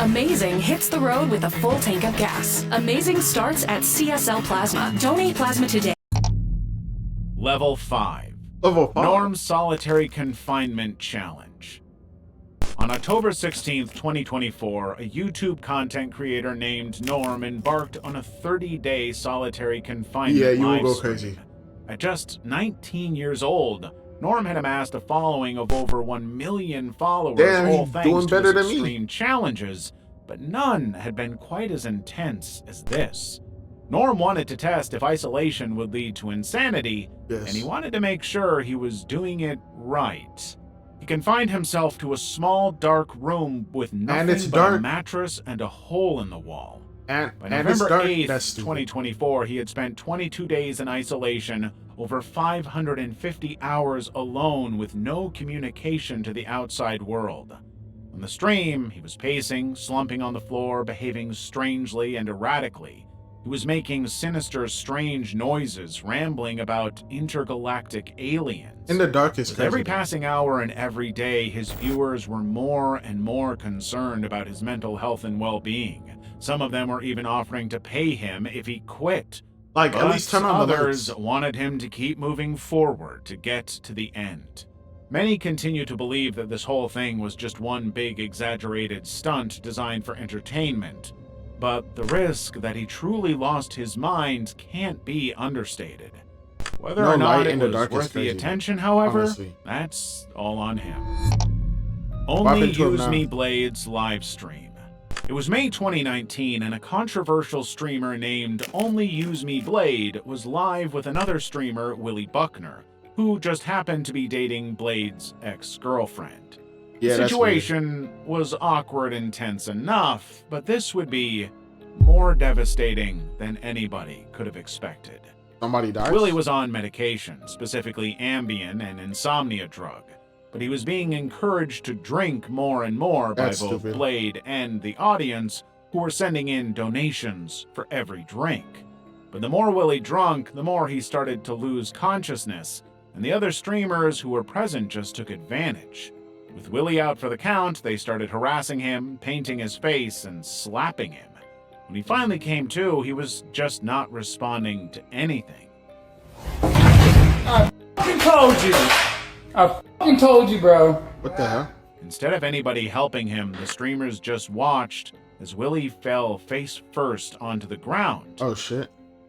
Amazing hits the road with a full tank of gas. Amazing starts at CSL Plasma. Donate plasma today. Level 5. Level 5. Norm's Solitary Confinement Challenge. On October 16th, 2024, a YouTube content creator named Norm embarked on a 30-day solitary confinement live stream. At just 19 years old, Norm had amassed a following of over 1 million followers, all thanks to his extreme challenges, but none had been quite as intense as this. Norm wanted to test if isolation would lead to insanity, and he wanted to make sure he was doing it right. He confined himself to a small, dark room with nothing but a mattress and a hole in the wall. By November 8th, 2024, he had spent 22 days in isolation, over 550 hours alone with no communication to the outside world. On the stream, he was pacing, slumping on the floor, behaving strangely and erratically. He was making sinister, strange noises, rambling about intergalactic aliens. In the darkest. With every passing hour and every day, his viewers were more and more concerned about his mental health and well-being. Some of them were even offering to pay him if he quit. Like, at least turn on the others wanted him to keep moving forward to get to the end. Many continue to believe that this whole thing was just one big exaggerated stunt designed for entertainment. But the risk that he truly lost his mind can't be understated. Whether or not it was worth the attention, however, that's all on him. Only Use Me Blade's live stream. It was May 2019, and a controversial streamer named Only Use Me Blade was live with another streamer, Willie Buckner, who just happened to be dating Blade's ex-girlfriend. Yeah, The that's situation was awkward and tense enough, but this would be more devastating than anybody could have expected. Somebody dies? Willie was on medication, specifically Ambien and insomnia drug, but he was being encouraged to drink more and more by That's both stupid. Blade and the audience, who were sending in donations for every drink. But the more Willie drunk, the more he started to lose consciousness, and the other streamers who were present just took advantage. With Willie out for the count, they started harassing him, painting his face, and slapping him. When he finally came to, he was just not responding to anything. I fucking told you! I fucking told you, bro. What the hell? Instead of anybody helping him, the streamers just watched as Willie fell face first onto the ground. Oh shit.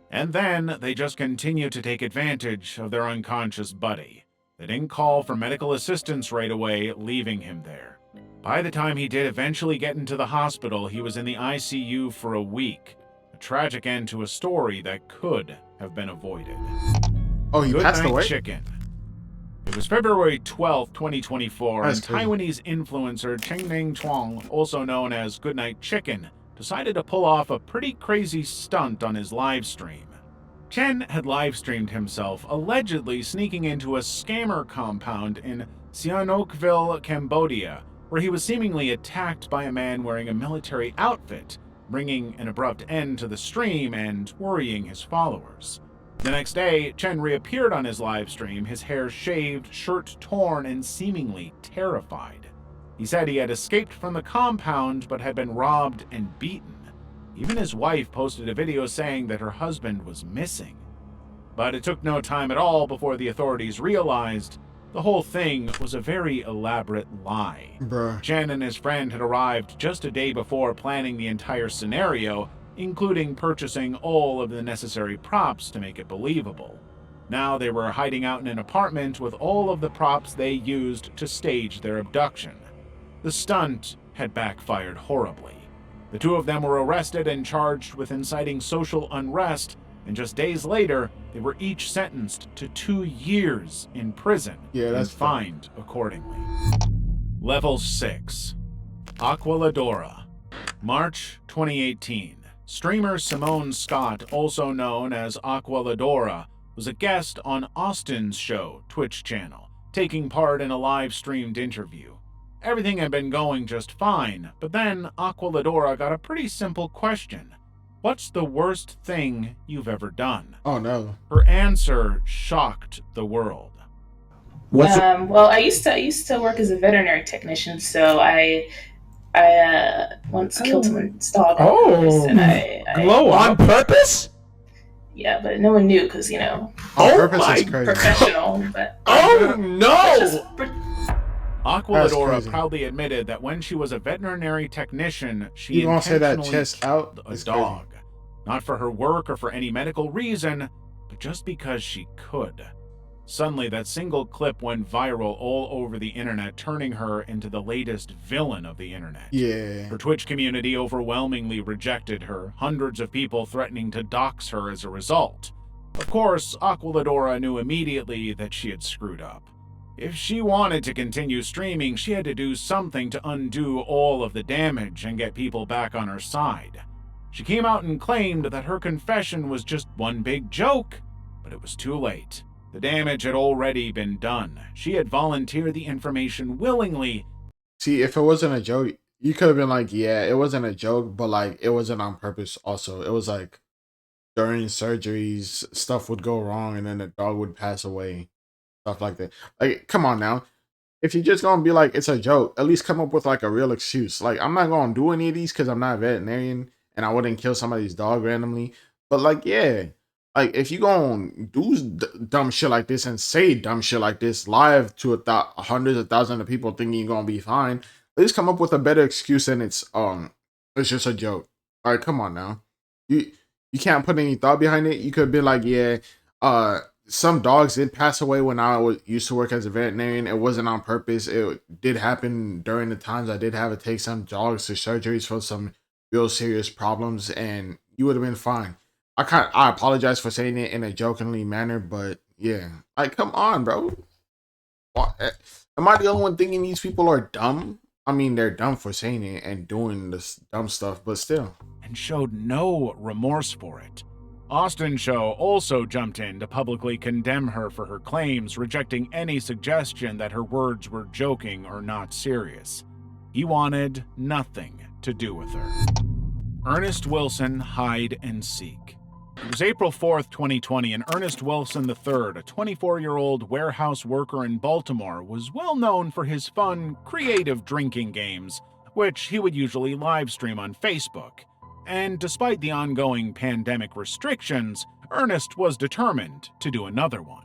And then they just continued to take advantage of their unconscious buddy. They didn't call for medical assistance right away, leaving him there. By the time he did eventually get into the hospital, he was in the ICU for a week. A tragic end to a story that could have been avoided. Oh, he Good passed night, away? Chicken. It was February 12th, 2024, That's and crazy. Taiwanese influencer Cheng-Ning Chuang, also known as Goodnight Chicken, decided to pull off a pretty crazy stunt on his live stream. Chen had live-streamed himself allegedly sneaking into a scammer compound in Sihanoukville, Cambodia, where he was seemingly attacked by a man wearing a military outfit, bringing an abrupt end to the stream and worrying his followers. The next day, Chen reappeared on his live stream, his hair shaved, shirt torn, and seemingly terrified. He said he had escaped from the compound but had been robbed and beaten. Even his wife posted a video saying that her husband was missing. But it took no time at all before the authorities realized the whole thing was a very elaborate lie. Bruh. Chen and his friend had arrived just a day before planning the entire scenario, including purchasing all of the necessary props to make it believable. Now they were hiding out in an apartment with all of the props they used to stage their abduction. The stunt had backfired horribly. The two of them were arrested and charged with inciting social unrest, and just days later, they were each sentenced to 2 years in prison Yeah, that's and fined accordingly. Level 6. Aqualadora. March 2018. Streamer Simone Scott, also known as Aqualadora, was a guest on Austin's show, Twitch channel, taking part in a live-streamed interview. Everything had been going just fine, but then Aqualadora got a pretty simple question. What's the worst thing you've ever done? Oh no. Her answer shocked the world. Well, I used to work as a veterinary technician, so I once killed someone's dog on purpose, and I Glow on purpose? yeah, but no one knew because On purpose is crazy. professional. But Oh no! Aqualadora crazy. proudly admitted that when she was a veterinary technician, she You gonna say that intentionally chest out? killed a It's dog. Not for her work or for any medical reason, but just because she could. Suddenly, that single clip went viral all over the internet, turning her into the latest villain of the internet. Yeah. Her Twitch community overwhelmingly rejected her, hundreds of people threatening to dox her as a result. Of course, Aqualadora knew immediately that she had screwed up. If she wanted to continue streaming, she had to do something to undo all of the damage and get people back on her side. She came out and claimed that her confession was just one big joke, but it was too late. The damage had already been done. She had volunteered the information willingly. See, if it wasn't a joke, you could have been like, yeah, it wasn't a joke, but like it wasn't on purpose also. It was like during surgeries, stuff would go wrong and then the dog would pass away. Stuff like that. Like, come on now. If you're just gonna be like, it's a joke, at least come up with like a real excuse. Like, I'm not gonna do any of these because I'm not a veterinarian and I wouldn't kill somebody's dog randomly. But like, yeah, like if you gonna do dumb shit like this and say dumb shit like this live to hundreds of thousands of people thinking you're gonna be fine, at least come up with a better excuse than it's just a joke. All right, come on now. You can't put any thought behind it. You could be like, yeah, some dogs did pass away when I used to work as a veterinarian. It wasn't on purpose. It did happen during the times I did have to take some dogs to surgeries for some real serious problems, and you would have been fine. I apologize for saying it in a jokingly manner, but Yeah. Like, come on, bro. Am I the only one thinking these people are dumb? I mean, they're dumb for saying it and doing this dumb stuff, but still. And showed no remorse for it. Austin Show also jumped in to publicly condemn her for her claims, rejecting any suggestion that her words were joking or not serious. He wanted nothing to do with her. Ernest Wilson, hide and seek. It was April 4th, 2020, and Ernest Wilson III, a 24-year-old warehouse worker in Baltimore, was well known for his fun, creative drinking games, which he would usually live stream on Facebook. And despite the ongoing pandemic restrictions, Ernest was determined to do another one.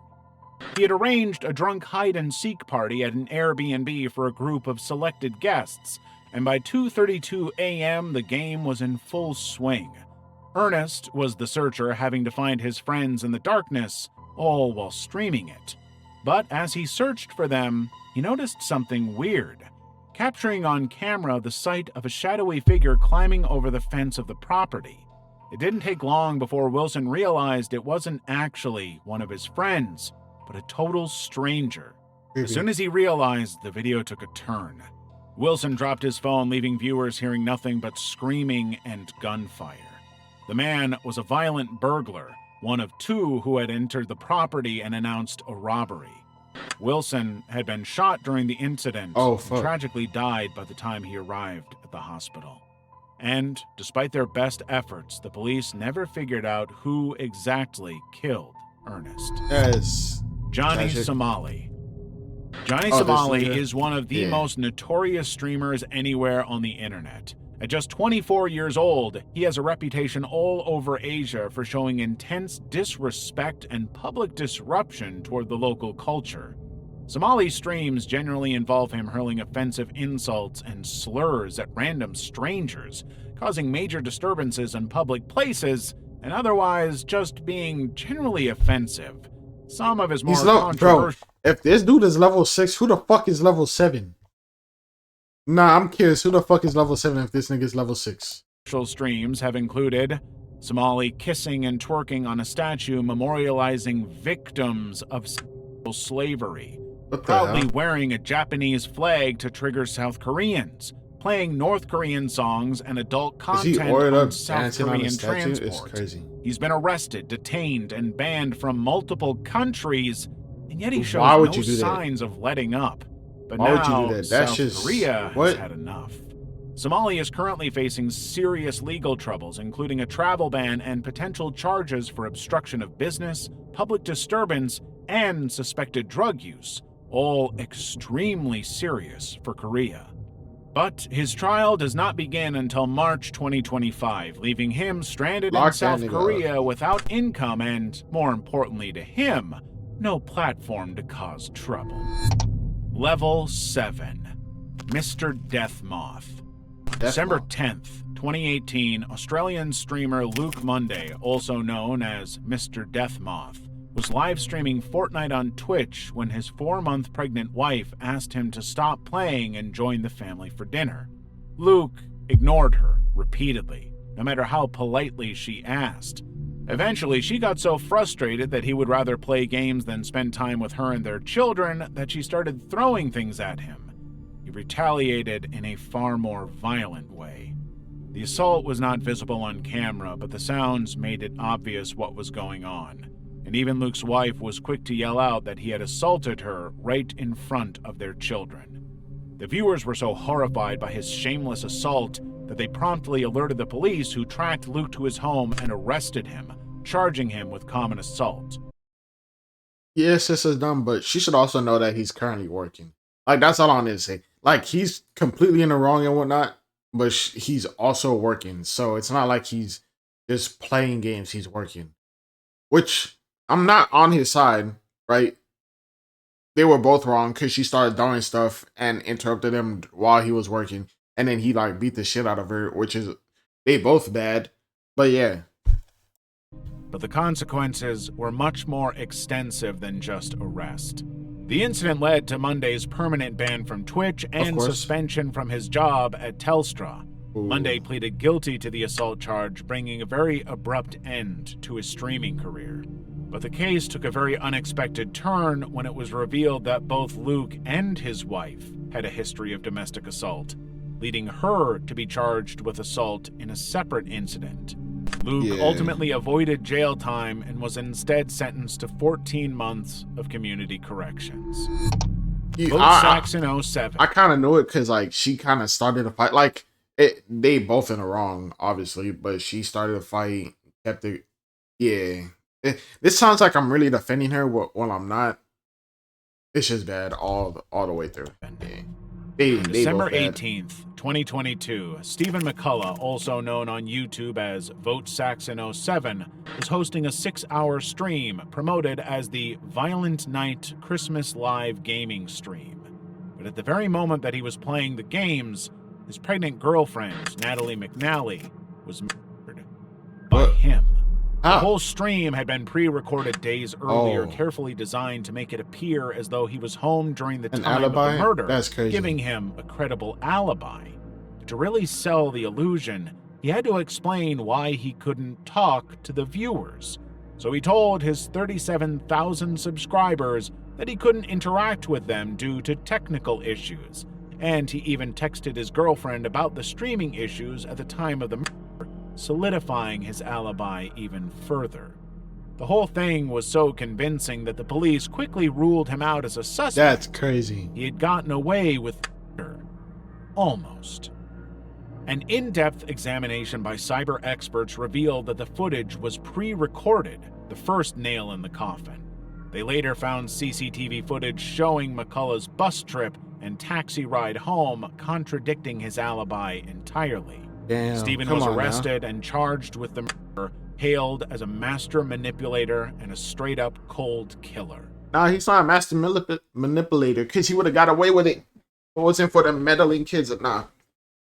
He had arranged a drunk hide-and-seek party at an Airbnb for a group of selected guests, and by 2:32 a.m. the game was in full swing. Ernest was the searcher, having to find his friends in the darkness, all while streaming it. But as he searched for them, he noticed something weird, capturing on camera the sight of a shadowy figure climbing over the fence of the property. It didn't take long before Wilson realized it wasn't actually one of his friends, but a total stranger. As soon as he realized, the video took a turn. Wilson dropped his phone, leaving viewers hearing nothing but screaming and gunfire. The man was a violent burglar, one of two who had entered the property and announced a robbery. Wilson had been shot during the incident and tragically died by the time he arrived at the hospital. And, despite their best efforts, the police never figured out who exactly killed Ernest. Yes. Johnny Somali. Johnny Somali is one of the most notorious streamers anywhere on the internet. At just 24 years old, he has a reputation all over Asia for showing intense disrespect and public disruption toward the local culture. Somali's streams generally involve him hurling offensive insults and slurs at random strangers, causing major disturbances in public places, and otherwise just being generally offensive. Some of his more controversial... Bro, if this dude is level 6, who the fuck is level 7? Nah, I'm curious. Who the fuck is level 7 if this nigga's level 6? Streams have included Somali kissing and twerking on a statue memorializing victims of slavery, proudly wearing a Japanese flag to trigger South Koreans, playing North Korean songs and adult content on South Korean transport. He's been arrested, detained, and banned from multiple countries, and yet he shows no signs of letting up. But now, South Korea has had enough. Somali is currently facing serious legal troubles, including a travel ban and potential charges for obstruction of business, public disturbance, and suspected drug use, all extremely serious for Korea. But his trial does not begin until March 2025, leaving him stranded in South Korea without income and, more importantly to him, no platform to cause trouble. Level 7. Mr. Deathmoth. December 10th, 2018, Australian streamer Luke Monday, also known as Mr. Deathmoth, was live streaming Fortnite on Twitch when his 4-month pregnant wife asked him to stop playing and join the family for dinner. Luke ignored her repeatedly, no matter how politely she asked. Eventually, she got so frustrated that he would rather play games than spend time with her and their children that she started throwing things at him. He retaliated in a far more violent way. The assault was not visible on camera, but the sounds made it obvious what was going on. And even Luke's wife was quick to yell out that he had assaulted her right in front of their children. The viewers were so horrified by his shameless assault that they promptly alerted the police, who tracked Luke to his home and arrested him, charging him with common assault. Yes, this is dumb, but she should also know that he's currently working. Like, that's all I'm going to say. Like, he's completely in the wrong and whatnot, but he's also working. So it's not like he's just playing games, he's working. Which, I'm not on his side, right? They were both wrong because she started doing stuff and interrupted him while he was working. And then he, like, beat the shit out of her, which is, they both bad. But yeah. But the consequences were much more extensive than just arrest. The incident led to Monday's permanent ban from Twitch and suspension from his job at Telstra. Ooh. Monday pleaded guilty to the assault charge, bringing a very abrupt end to his streaming career. But the case took a very unexpected turn when it was revealed that both Luke and his wife had a history of domestic assault, leading her to be charged with assault in a separate incident. Luke ultimately avoided jail time and was instead sentenced to 14 months of community corrections. Vote Saxon 07. I kind of knew it because like she kind of started a fight. Like they both in the wrong, obviously, but she started a fight, kept it. Yeah, this sounds like I'm really defending her while I'm not. It's just bad all the way through. Yeah. On December 18th, 2022, Stephen McCullough, also known on YouTube as Vote Saxon 07, was hosting a 6-hour stream promoted as the Violent Night Christmas Live gaming stream. But at the very moment that he was playing the games, his pregnant girlfriend, Natalie McNally, was murdered by him. The whole stream had been pre-recorded days earlier, carefully designed to make it appear as though he was home during the time of the murder, giving him a credible alibi. To really sell the illusion, he had to explain why he couldn't talk to the viewers. So he told his 37,000 subscribers that he couldn't interact with them due to technical issues. And he even texted his girlfriend about the streaming issues at the time of the murder, solidifying his alibi even further. The whole thing was so convincing that the police quickly ruled him out as a suspect. That's crazy. He had gotten away with murder. Almost. An in-depth examination by cyber experts revealed that the footage was pre-recorded, the first nail in the coffin. They later found CCTV footage showing McCullough's bus trip and taxi ride home contradicting his alibi entirely. Damn, Stephen was arrested and charged with the murder, hailed as a master manipulator and a straight-up cold killer. Nah, he's not a master manipulator because he would have got away with it. If it wasn't for the meddling kids. Nah,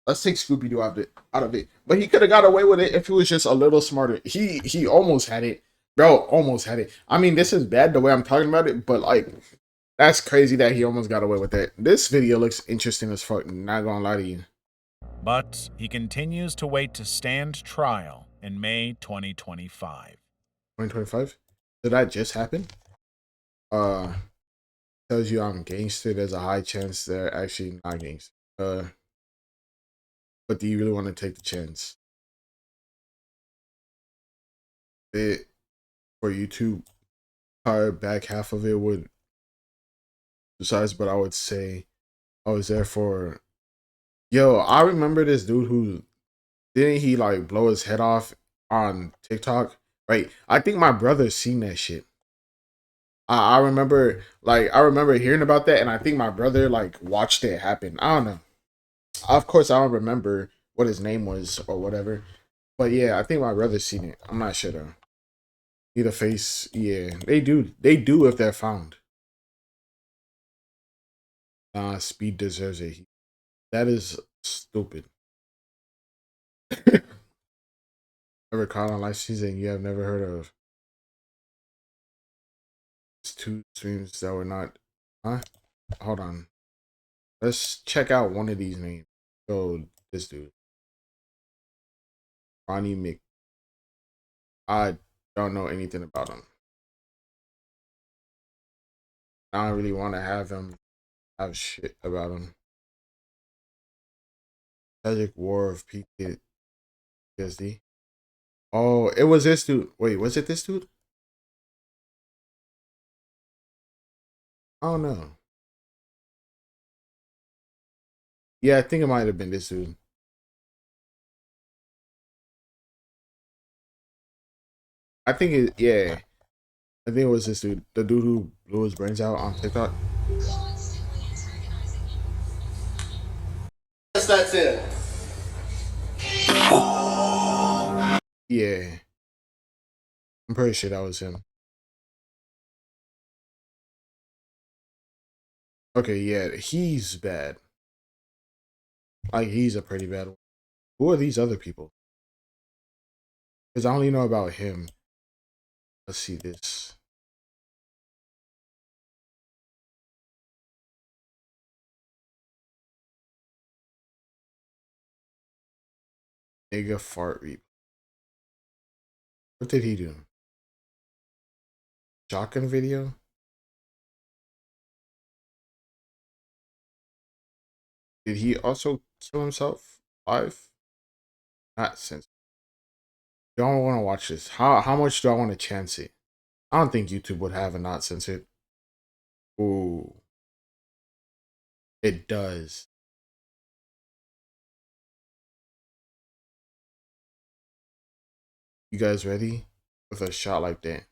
let's take Scooby-Doo out of it. But he could have got away with it if he was just a little smarter. He almost had it. Bro, almost had it. I mean, this is bad the way I'm talking about it, but like, that's crazy that he almost got away with that. This video looks interesting as fuck, not gonna lie to you. But he continues to wait to stand trial in May 2025. 2025? Did that just happen? Tells you I'm gangster. There's a high chance they're actually not gangster. But do you really want to take the chance? For you to hire back half of it would besides, but I would say I was there for. Yo, I remember this dude who didn't he like blow his head off on TikTok? Right. I think my brother seen that shit. I remember hearing about that, and I think my brother like watched it happen. I don't know. Of course, I don't remember what his name was or whatever. But yeah, I think my brother seen it. I'm not sure though. Either face, yeah, they do if they're found. Speed deserves it. That is stupid. Ever caught on live season you have never heard of? It's 2 streams that were not. Huh? Hold on. Let's check out one of these names. So this dude, Ronnie Mc. I don't know anything about him. I don't really want to have him have shit about him. Tragic War of PTSD. Oh, it was this dude. Wait, was it this dude? I don't know. Yeah, I think it might have been this dude. I think it, yeah. I think it was this dude. The dude who blew his brains out on TikTok. Yes, that's it. Yeah. I'm pretty sure that was him. Okay, yeah, he's bad. Like, he's a pretty bad one. Who are these other people? Because I only know about him. Let's see this. Nigga fart reap. What did he do? shotgun video. Did he also kill himself live? Not since. Do I want to watch this? How much do I want to chance it? I don't think YouTube would have a not censored. Ooh. It does. You guys ready? With a shot like that.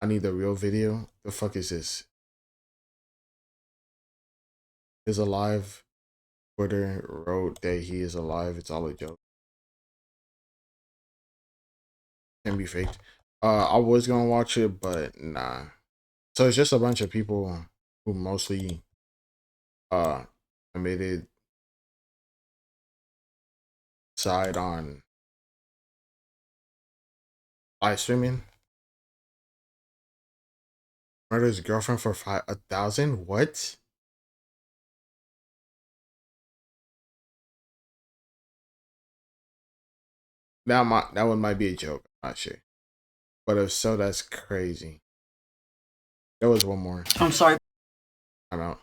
I need the real video. The fuck is this? Is alive. Twitter wrote that he is alive. It's all a joke. Can be faked. I was gonna watch it, but nah. So it's just a bunch of people who mostly committed side on live streaming. Murdered his girlfriend for 1,000. What? That one might be a joke. I'm not sure, but if so, that's crazy. There was one more. I'm sorry. I'm out.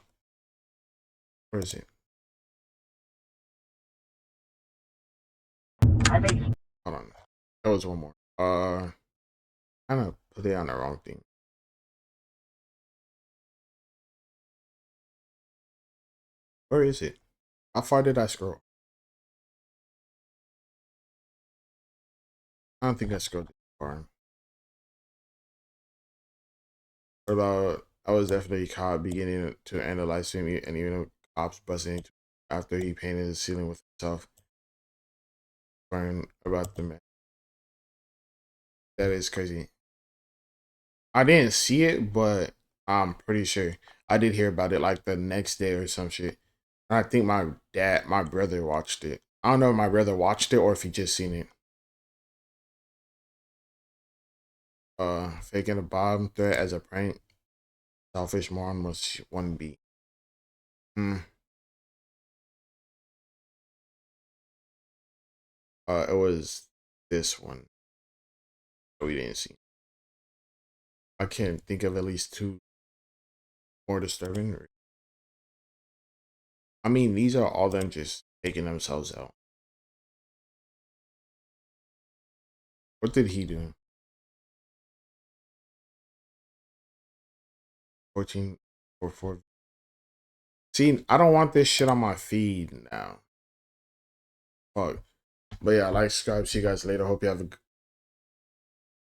Where is it? Hold on. There was one more. Kind of put it on the wrong thing. Where is it? How far did I scroll? I don't think I scrolled this far. What about, I was definitely caught beginning to end the live stream, and even cops busting after he painted the ceiling with himself. Learn about the man. That is crazy. I didn't see it, but I'm pretty sure I did hear about it like the next day or some shit. And I think my brother watched it. I don't know if my brother watched it or if he just seen it. Faking a bomb threat as a prank. Selfish moron must 1B. It was this one. We didn't see. I can't think of at least two more disturbing. I mean, these are all them just taking themselves out. What did he do? 14 or 4. See, I don't want this shit on my feed now. Fuck. But yeah, like, subscribe. See you guys later. Hope you have a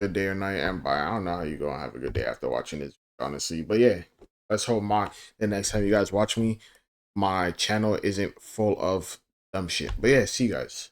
good day or night. And bye. I don't know how you're going to have a good day after watching this, honestly. But yeah, let's hope the next time you guys watch me, my channel isn't full of dumb shit. But yeah, see you guys.